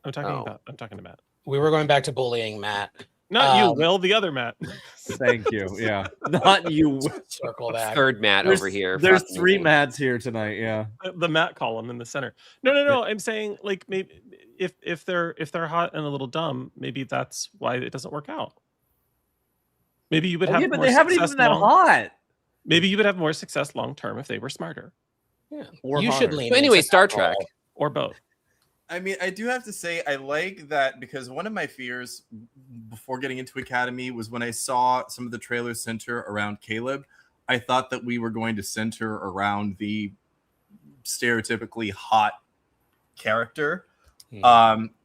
I'm talking to Matt. We were going back to bullying Matt. Not you, Will, the other Matt. Thank you. Yeah. Not you. Circle back. Third Matt over here. There's 3 Matts here tonight. Yeah. The Matt column in the center. No. I'm saying like maybe if they're hot and a little dumb, maybe that's why it doesn't work out. Maybe you would have. but more they haven't even success been that hot. Maybe you would have more success long term if they were smarter. Yeah. Or you hotter. should lean. So anyway, into Star that Trek. role. Or both. I mean, I do have to say I like that because one of my fears before getting into Academy was when I saw some of the trailers center around Caleb, I thought that we were going to center around the stereotypically hot character.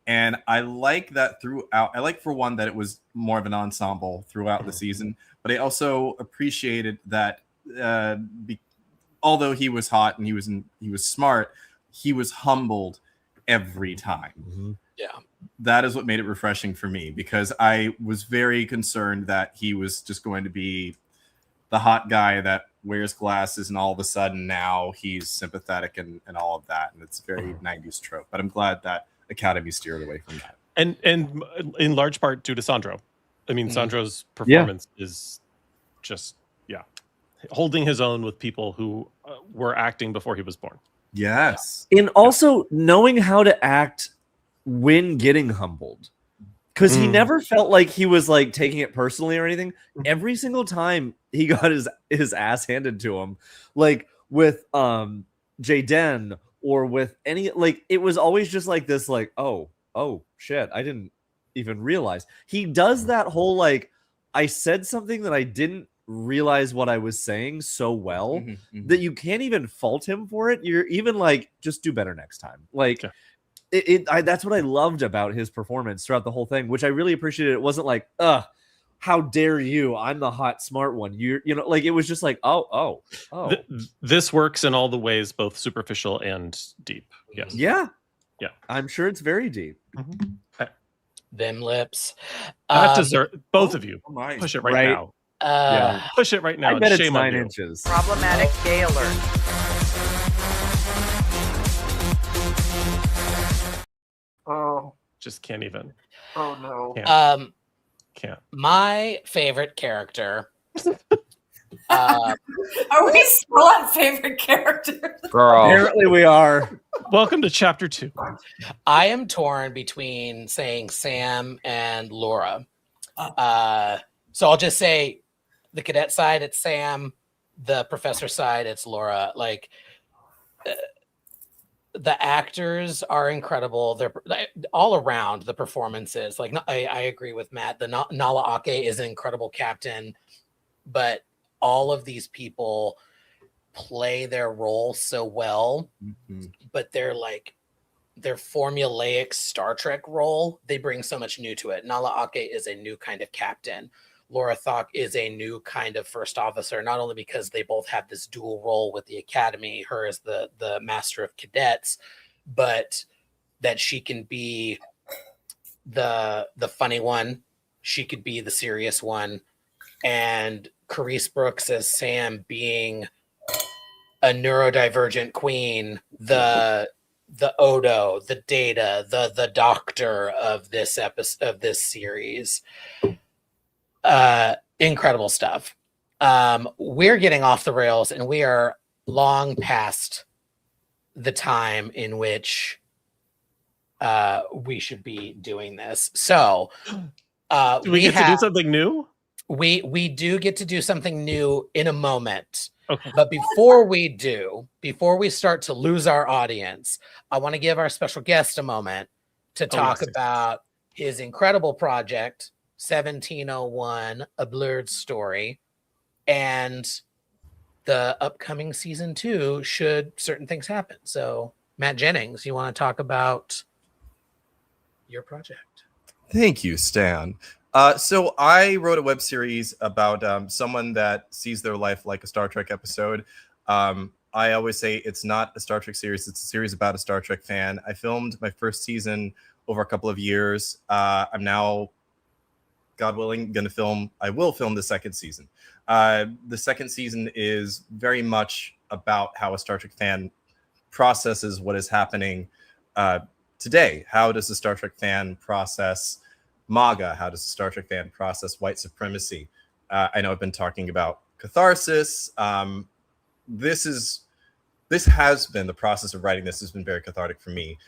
And I like that throughout. I like, for one, that it was more of an ensemble throughout the season, but I also appreciated that although he was hot and he was smart, he was humbled every time. Mm-hmm. Yeah. That is what made it refreshing for me, because I was very concerned that he was just going to be the hot guy that wears glasses and all of a sudden now he's sympathetic and all of that. And it's a very 90s trope, but I'm glad that Academy steered away from that. And in large part due to Sandro. I mean, Sandro's performance is just, holding his own with people who were acting before he was born. Yes. And also knowing how to act when getting humbled. Because he never felt like he was like taking it personally or anything. Every single time he got his ass handed to him, like with Jaden or with any, like it was always just like this, like, oh shit, I didn't even realize. He does that whole like, I said something that I didn't realize what I was saying so well that you can't even fault him for it. You're even like, just do better next time. Like that's what I loved about his performance throughout the whole thing, which I really appreciated. It wasn't like, how dare you? I'm the hot, smart one. You know, like it was just like, oh. This works in all the ways, both superficial and deep. Yes. Yeah. I'm sure it's very deep. Them lips. That deserve both of you. Push it right now. Push it right now. I bet it's Shame 9 on you. inches. Problematic gay alert. Oh. Just can't even. Oh no. Can't. My favorite character. Are we still on favorite characters? Girl. Apparently we are. Welcome to chapter 2. I am torn between saying Sam and Laura. So I'll just say the cadet side, it's Sam. The professor side, it's Laura. Like, the actors are incredible. They're all around the performances. Like, I agree with Matt. The Nala Ake is an incredible captain, but all of these people play their role so well. But they're like their formulaic Star Trek role. They bring so much new to it. Nala Ake is a new kind of captain. Laura Thok is a new kind of first officer, not only because they both have this dual role with the Academy, her as the master of cadets, but that she can be the funny one. She could be the serious one. And Carice Brooks as Sam being a neurodivergent queen, the Odo, the Data, the doctor of this episode, of this series. Incredible stuff. we're getting off the rails, and we are long past the time in which we should be doing this. So do we get to do something new? We do get to do something new in a moment. Okay. But before we start to lose our audience, I want to give our special guest a moment to talk about his incredible project, 1701, A Blurred Story, and the upcoming season 2 should certain things happen. So, Matt Jennings, you want to talk about your project? Thank you, Stan. So I wrote a web series about someone that sees their life like a Star Trek episode. I always say it's not a Star Trek series. It's a series about a Star Trek fan. I filmed my first season over a couple of years. I'm now, God willing, I will film the second season. The second season is very much about how a Star Trek fan processes what is happening today. How does a Star Trek fan process MAGA? How does a Star Trek fan process white supremacy? I know I've been talking about catharsis. This has been the process of writing. This has been very cathartic for me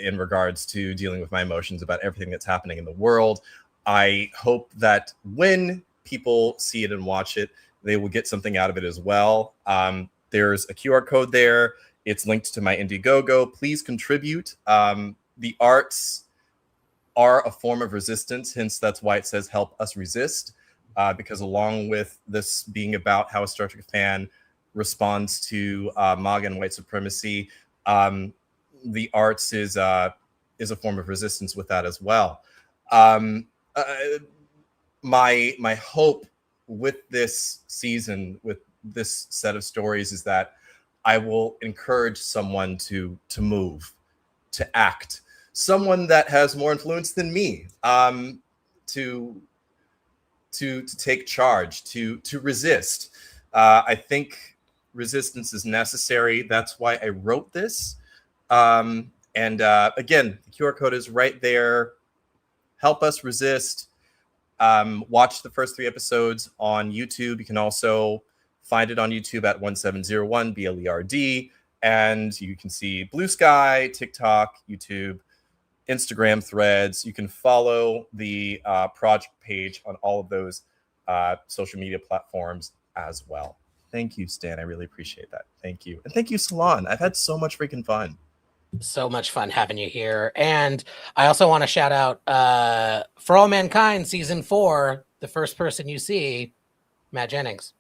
in regards to dealing with my emotions about everything that's happening in the world. I hope that when people see it and watch it, they will get something out of it as well. There's a QR code there. It's linked to my Indiegogo. Please contribute. The arts are a form of resistance, hence that's why it says help us resist, because along with this being about how a Star Trek fan responds to MAGA and white supremacy, the arts is a form of resistance with that as well. My hope with this season, with this set of stories, is that I will encourage someone to move, to act. Someone that has more influence than me, to take charge, to resist. I think resistance is necessary. That's why I wrote this. And again, the QR code is right there. Help us resist. Watch the first 3 episodes on YouTube. You can also find it on YouTube at 1701 BLERD. And you can see Bluesky, TikTok, YouTube, Instagram, Threads. You can follow the project page on all of those social media platforms as well. Thank you, Stan. I really appreciate that. Thank you. And thank you, Salon. I've had so much freaking fun. So much fun having you here. And I also want to shout out For All Mankind season 4, the first person you see, Matt Jennings.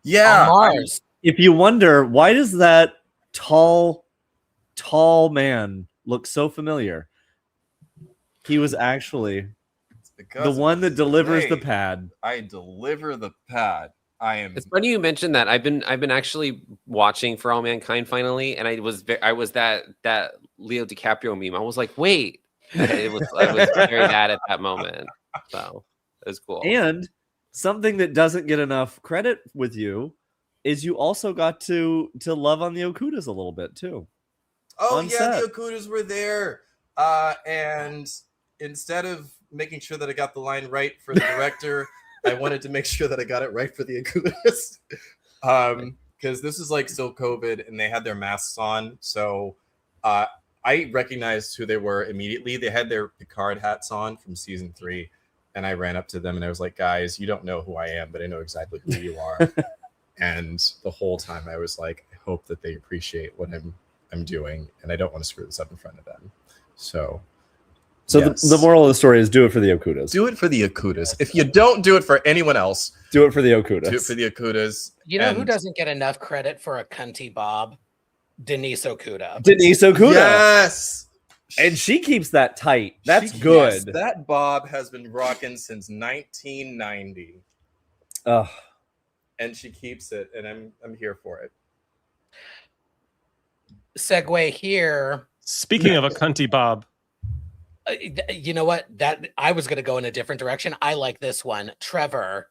Yeah. On Mars. If you wonder, why does that tall man look so familiar? He was actually the one that delivers the pad. I deliver the pad. It's funny you mentioned that. I've been actually watching For All Mankind finally, and I was that Leo DiCaprio meme. I was like, wait, I was very mad at that moment. So it was cool. And something that doesn't get enough credit with you is you also got to love on the Okudas a little bit too. Oh on yeah, set. the Okudas were there, and instead of making sure that I got the line right for the director, I wanted to make sure that I got it right for the Okudas, because this is like still COVID and they had their masks on, so I recognized who they were immediately. They had their Picard hats on from season 3, and I ran up to them and I was like, guys, you don't know who I am, but I know exactly who you are. And the whole time I was like, I hope that they appreciate what I'm doing, and I don't want to screw this up in front of them. So yes. The moral of the story is do it for the Okudas. Do it for the Okudas. If you don't do it for anyone else, do it for the Okudas. Do it for the Okudas. You know who doesn't get enough credit for a cunty Bob? Denise Okuda. Denise Okuda. Yes. And she keeps that tight. That's good. Yes, that Bob has been rocking since 1990. Ugh. And she keeps it, and I'm here for it. Segue here. Speaking of a cunty Bob. You know what? That I was going to go in a different direction. I like this one. Trevor.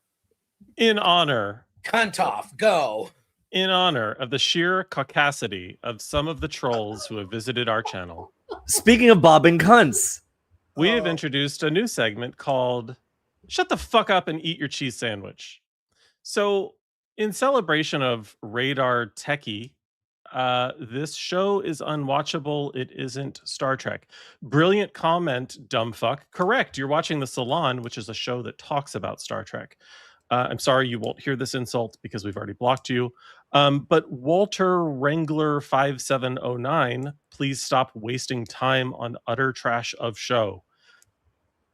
In honor. Cunt off. Go. In honor of the sheer caucasity of some of the trolls who have visited our channel. Speaking of Bob and cunts, we have introduced a new segment called Shut the Fuck Up and Eat Your Cheese Sandwich. So, in celebration of Radar Techie, this show is unwatchable. It isn't Star Trek. Brilliant comment, dumb fuck. Correct. You're watching The Salon, which is a show that talks about Star Trek. I'm sorry you won't hear this insult because we've already blocked you. But Walter Wrangler 5709, please stop wasting time on utter trash of show.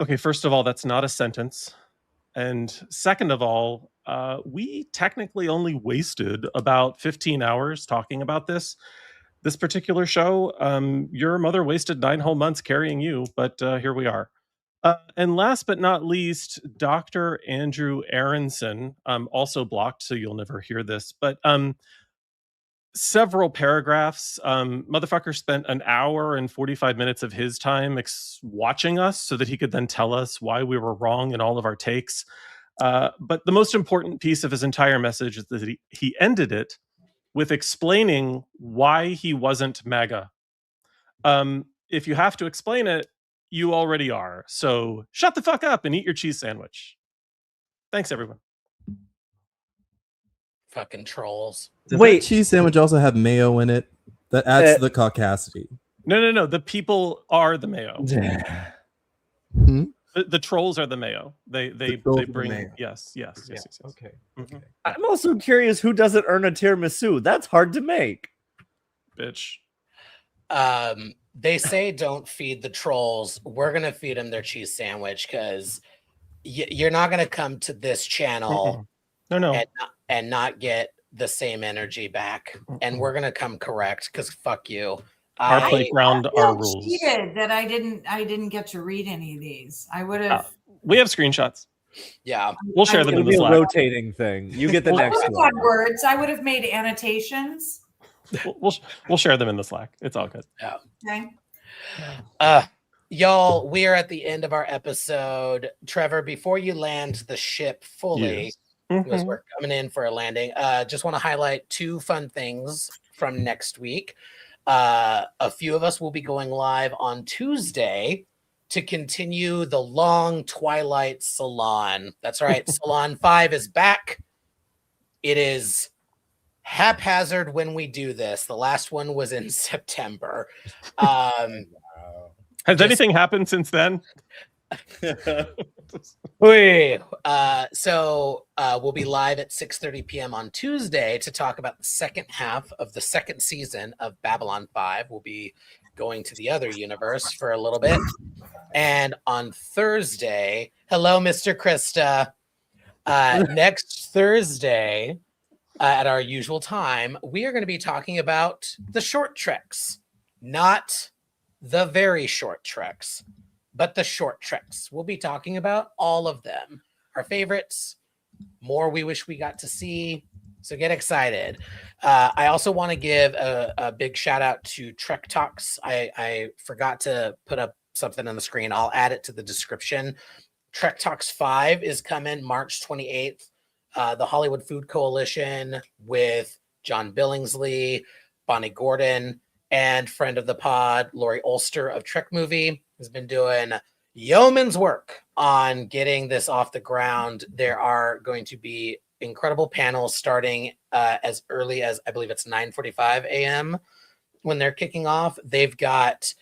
Okay, first of all, that's not a sentence. And second of all, we technically only wasted about 15 hours talking about this particular show. Your mother wasted 9 whole months carrying you, but here we are. And last but not least, Dr. Andrew Aronson, also blocked, so you'll never hear this, but several paragraphs. Motherfucker spent an hour and 45 minutes of his time watching us so that he could then tell us why we were wrong in all of our takes. But the most important piece of his entire message is that he ended it with explaining why he wasn't MAGA. If you have to explain it, you already are. So shut the fuck up and eat your cheese sandwich. Thanks, everyone. Fucking trolls. Does that cheese sandwich also have mayo in it? That adds to the caucasity. No. The people are the mayo. Hmm? The trolls are the mayo. They bring mayo. Yes. Okay. Mhm. I'm also curious who doesn't earn a tiramisu. That's hard to make. Bitch. They say don't feed the trolls. We're gonna feed them their cheese sandwich because you're not gonna come to this channel and not get the same energy back. And we're gonna come correct because fuck you. Our playground, our rules. Cheated that I didn't get to read any of these. I would have. We have screenshots. Yeah, we'll share them in the Slack. A rotating thing. You get the next one. Words. I would have made annotations. We'll share them in the Slack. It's all good. Yeah. Okay. Y'all, we are at the end of our episode. Trevor, before you land the ship fully, because we're coming in for a landing, just want to highlight 2 fun things from next week. A few of us will be going live on Tuesday to continue the long Twilight Salon. That's right. Salon 5 is back. It is haphazard when we do this. The last one was in September. Has anything happened since then? So we'll be live at 6:30 p.m. on Tuesday to talk about the second half of the second season of Babylon 5. We'll be going to the other universe for a little bit. And on Thursday, hello, Mr. Krista. Next Thursday at our usual time, we are going to be talking about the short treks, not the very short treks, but the short treks. We'll be talking about all of them, our favorites, more we wish we got to see. So get excited. I also want to give a big shout out to Trek Talks. I forgot to put up something on the screen. I'll add it to the description. Trek Talks 5 is coming March 28th. The Hollywood Food Coalition with John Billingsley, Bonnie Gordon, and friend of the pod, Lori Ulster of Trek Movie, has been doing yeoman's work on getting this off the ground. There are going to be incredible panels starting as early as, I believe it's 9:45 a.m. when they're kicking off. They've got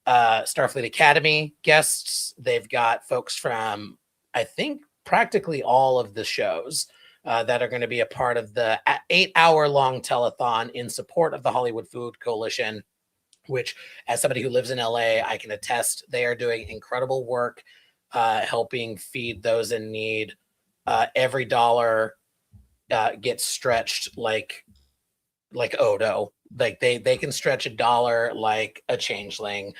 Starfleet Academy guests. They've got folks from, I think, practically all of the shows that are going to be a part of the 8-hour-long telethon in support of the Hollywood Food Coalition, which, as somebody who lives in LA, I can attest they are doing incredible work helping feed those in need. Every dollar gets stretched like Odo. Like they can stretch $1 like a changeling.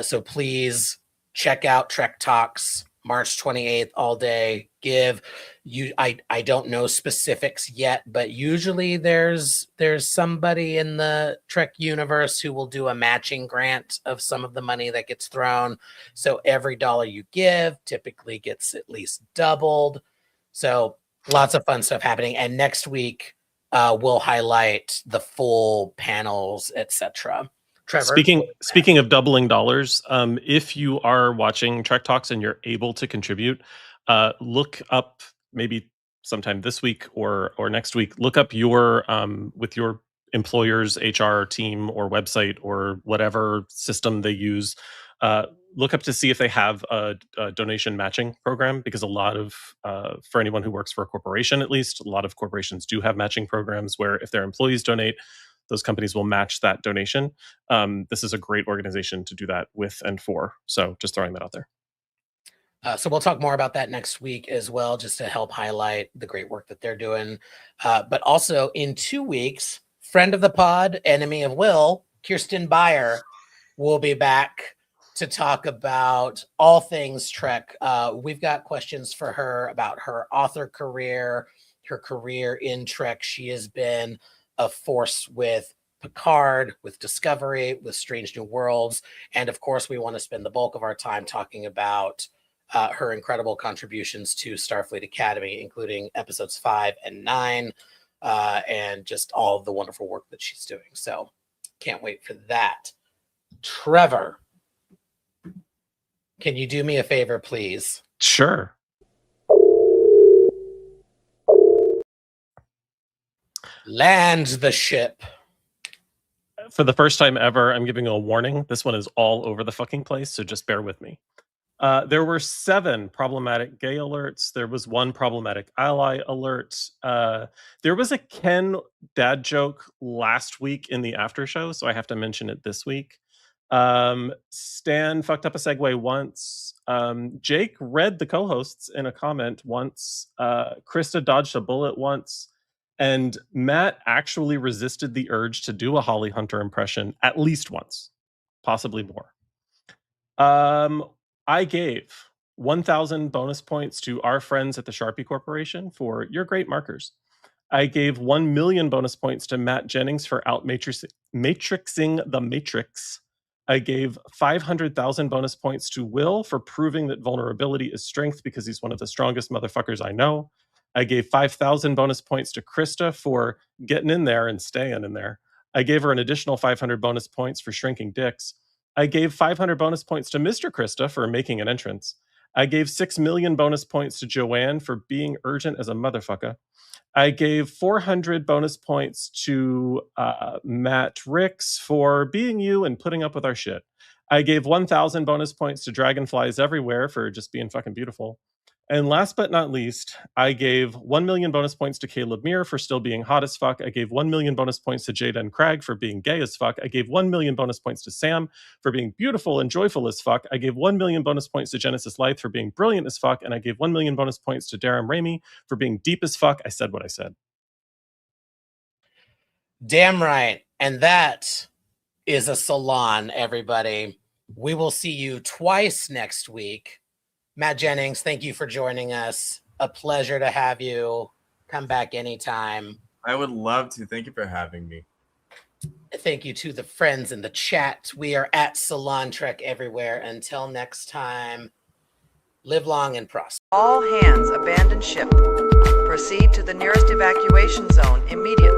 So please check out Trek Talks March 28th all day. Give you I don't know specifics yet, but usually there's somebody in the Trek universe who will do a matching grant of some of the money that gets thrown. So every dollar you give typically gets at least doubled. So lots of fun stuff happening. And next week we'll highlight the full panels, etc. Trevor? Speaking of doubling dollars, if you are watching Trek Talks and you're able to contribute, look up maybe sometime this week or next week, look up your with your employer's HR team or website or whatever system they use. Look up to see if they have a donation matching program, because a lot of, for anyone who works for a corporation, at least, a lot of corporations do have matching programs where if their employees donate, those companies will match that donation. This is a great organization to do that with and for. So just throwing that out there. So we'll talk more about that next week as well, just to help highlight the great work that they're doing. But also in 2 weeks, friend of the pod, enemy of Will, Kirsten Beyer, will be back to talk about all things Trek. We've got questions for her about her author career, her career in Trek. She has been a force with Picard, with Discovery, with Strange New Worlds. And of course, we want to spend the bulk of our time talking about her incredible contributions to Starfleet Academy, including episodes 5 and 9, and just all of the wonderful work that she's doing. So can't wait for that. Trevor, can you do me a favor, please? Sure. Land the ship. For the first time ever, I'm giving a warning. This one is all over the fucking place, so just bear with me. There were 7 problematic gay alerts. There was 1 problematic ally alert. There was a Ken dad joke last week in the after show, so I have to mention it this week. Stan fucked up a segue once. Jake read the co-hosts in a comment once. Krista dodged a bullet once. And Matt actually resisted the urge to do a Holly Hunter impression at least once, possibly more. I gave 1,000 bonus points to our friends at the Sharpie Corporation for your great markers. I gave 1 million bonus points to Matt Jennings for matrixing the Matrix. I gave 500,000 bonus points to Will for proving that vulnerability is strength, because he's one of the strongest motherfuckers I know. I gave 5,000 bonus points to Krista for getting in there and staying in there. I gave her an additional 500 bonus points for shrinking dicks. I gave 500 bonus points to Mr. Krista for making an entrance. I gave 6 million bonus points to Joanne for being urgent as a motherfucker. I gave 400 bonus points to Matt Ricks for being you and putting up with our shit. I gave 1,000 bonus points to Dragonflies Everywhere for just being fucking beautiful. And last but not least, I gave 1 million bonus points to Caleb Muir for still being hot as fuck. I gave 1 million bonus points to Jaden Craig for being gay as fuck. I gave 1 million bonus points to Sam for being beautiful and joyful as fuck. I gave 1 million bonus points to Genesis Light for being brilliant as fuck. And I gave 1 million bonus points to Darren Ramey for being deep as fuck. I said what I said. Damn right. And that is a Salon, everybody. We will see you twice next week. Matt Jennings, thank you for joining us. A pleasure to have you. Come back anytime. I would love to. Thank you for having me. Thank you to the friends in the chat. We are at Salon Trek everywhere. Until next time, live long and prosper. All hands abandon ship. Proceed to the nearest evacuation zone immediately.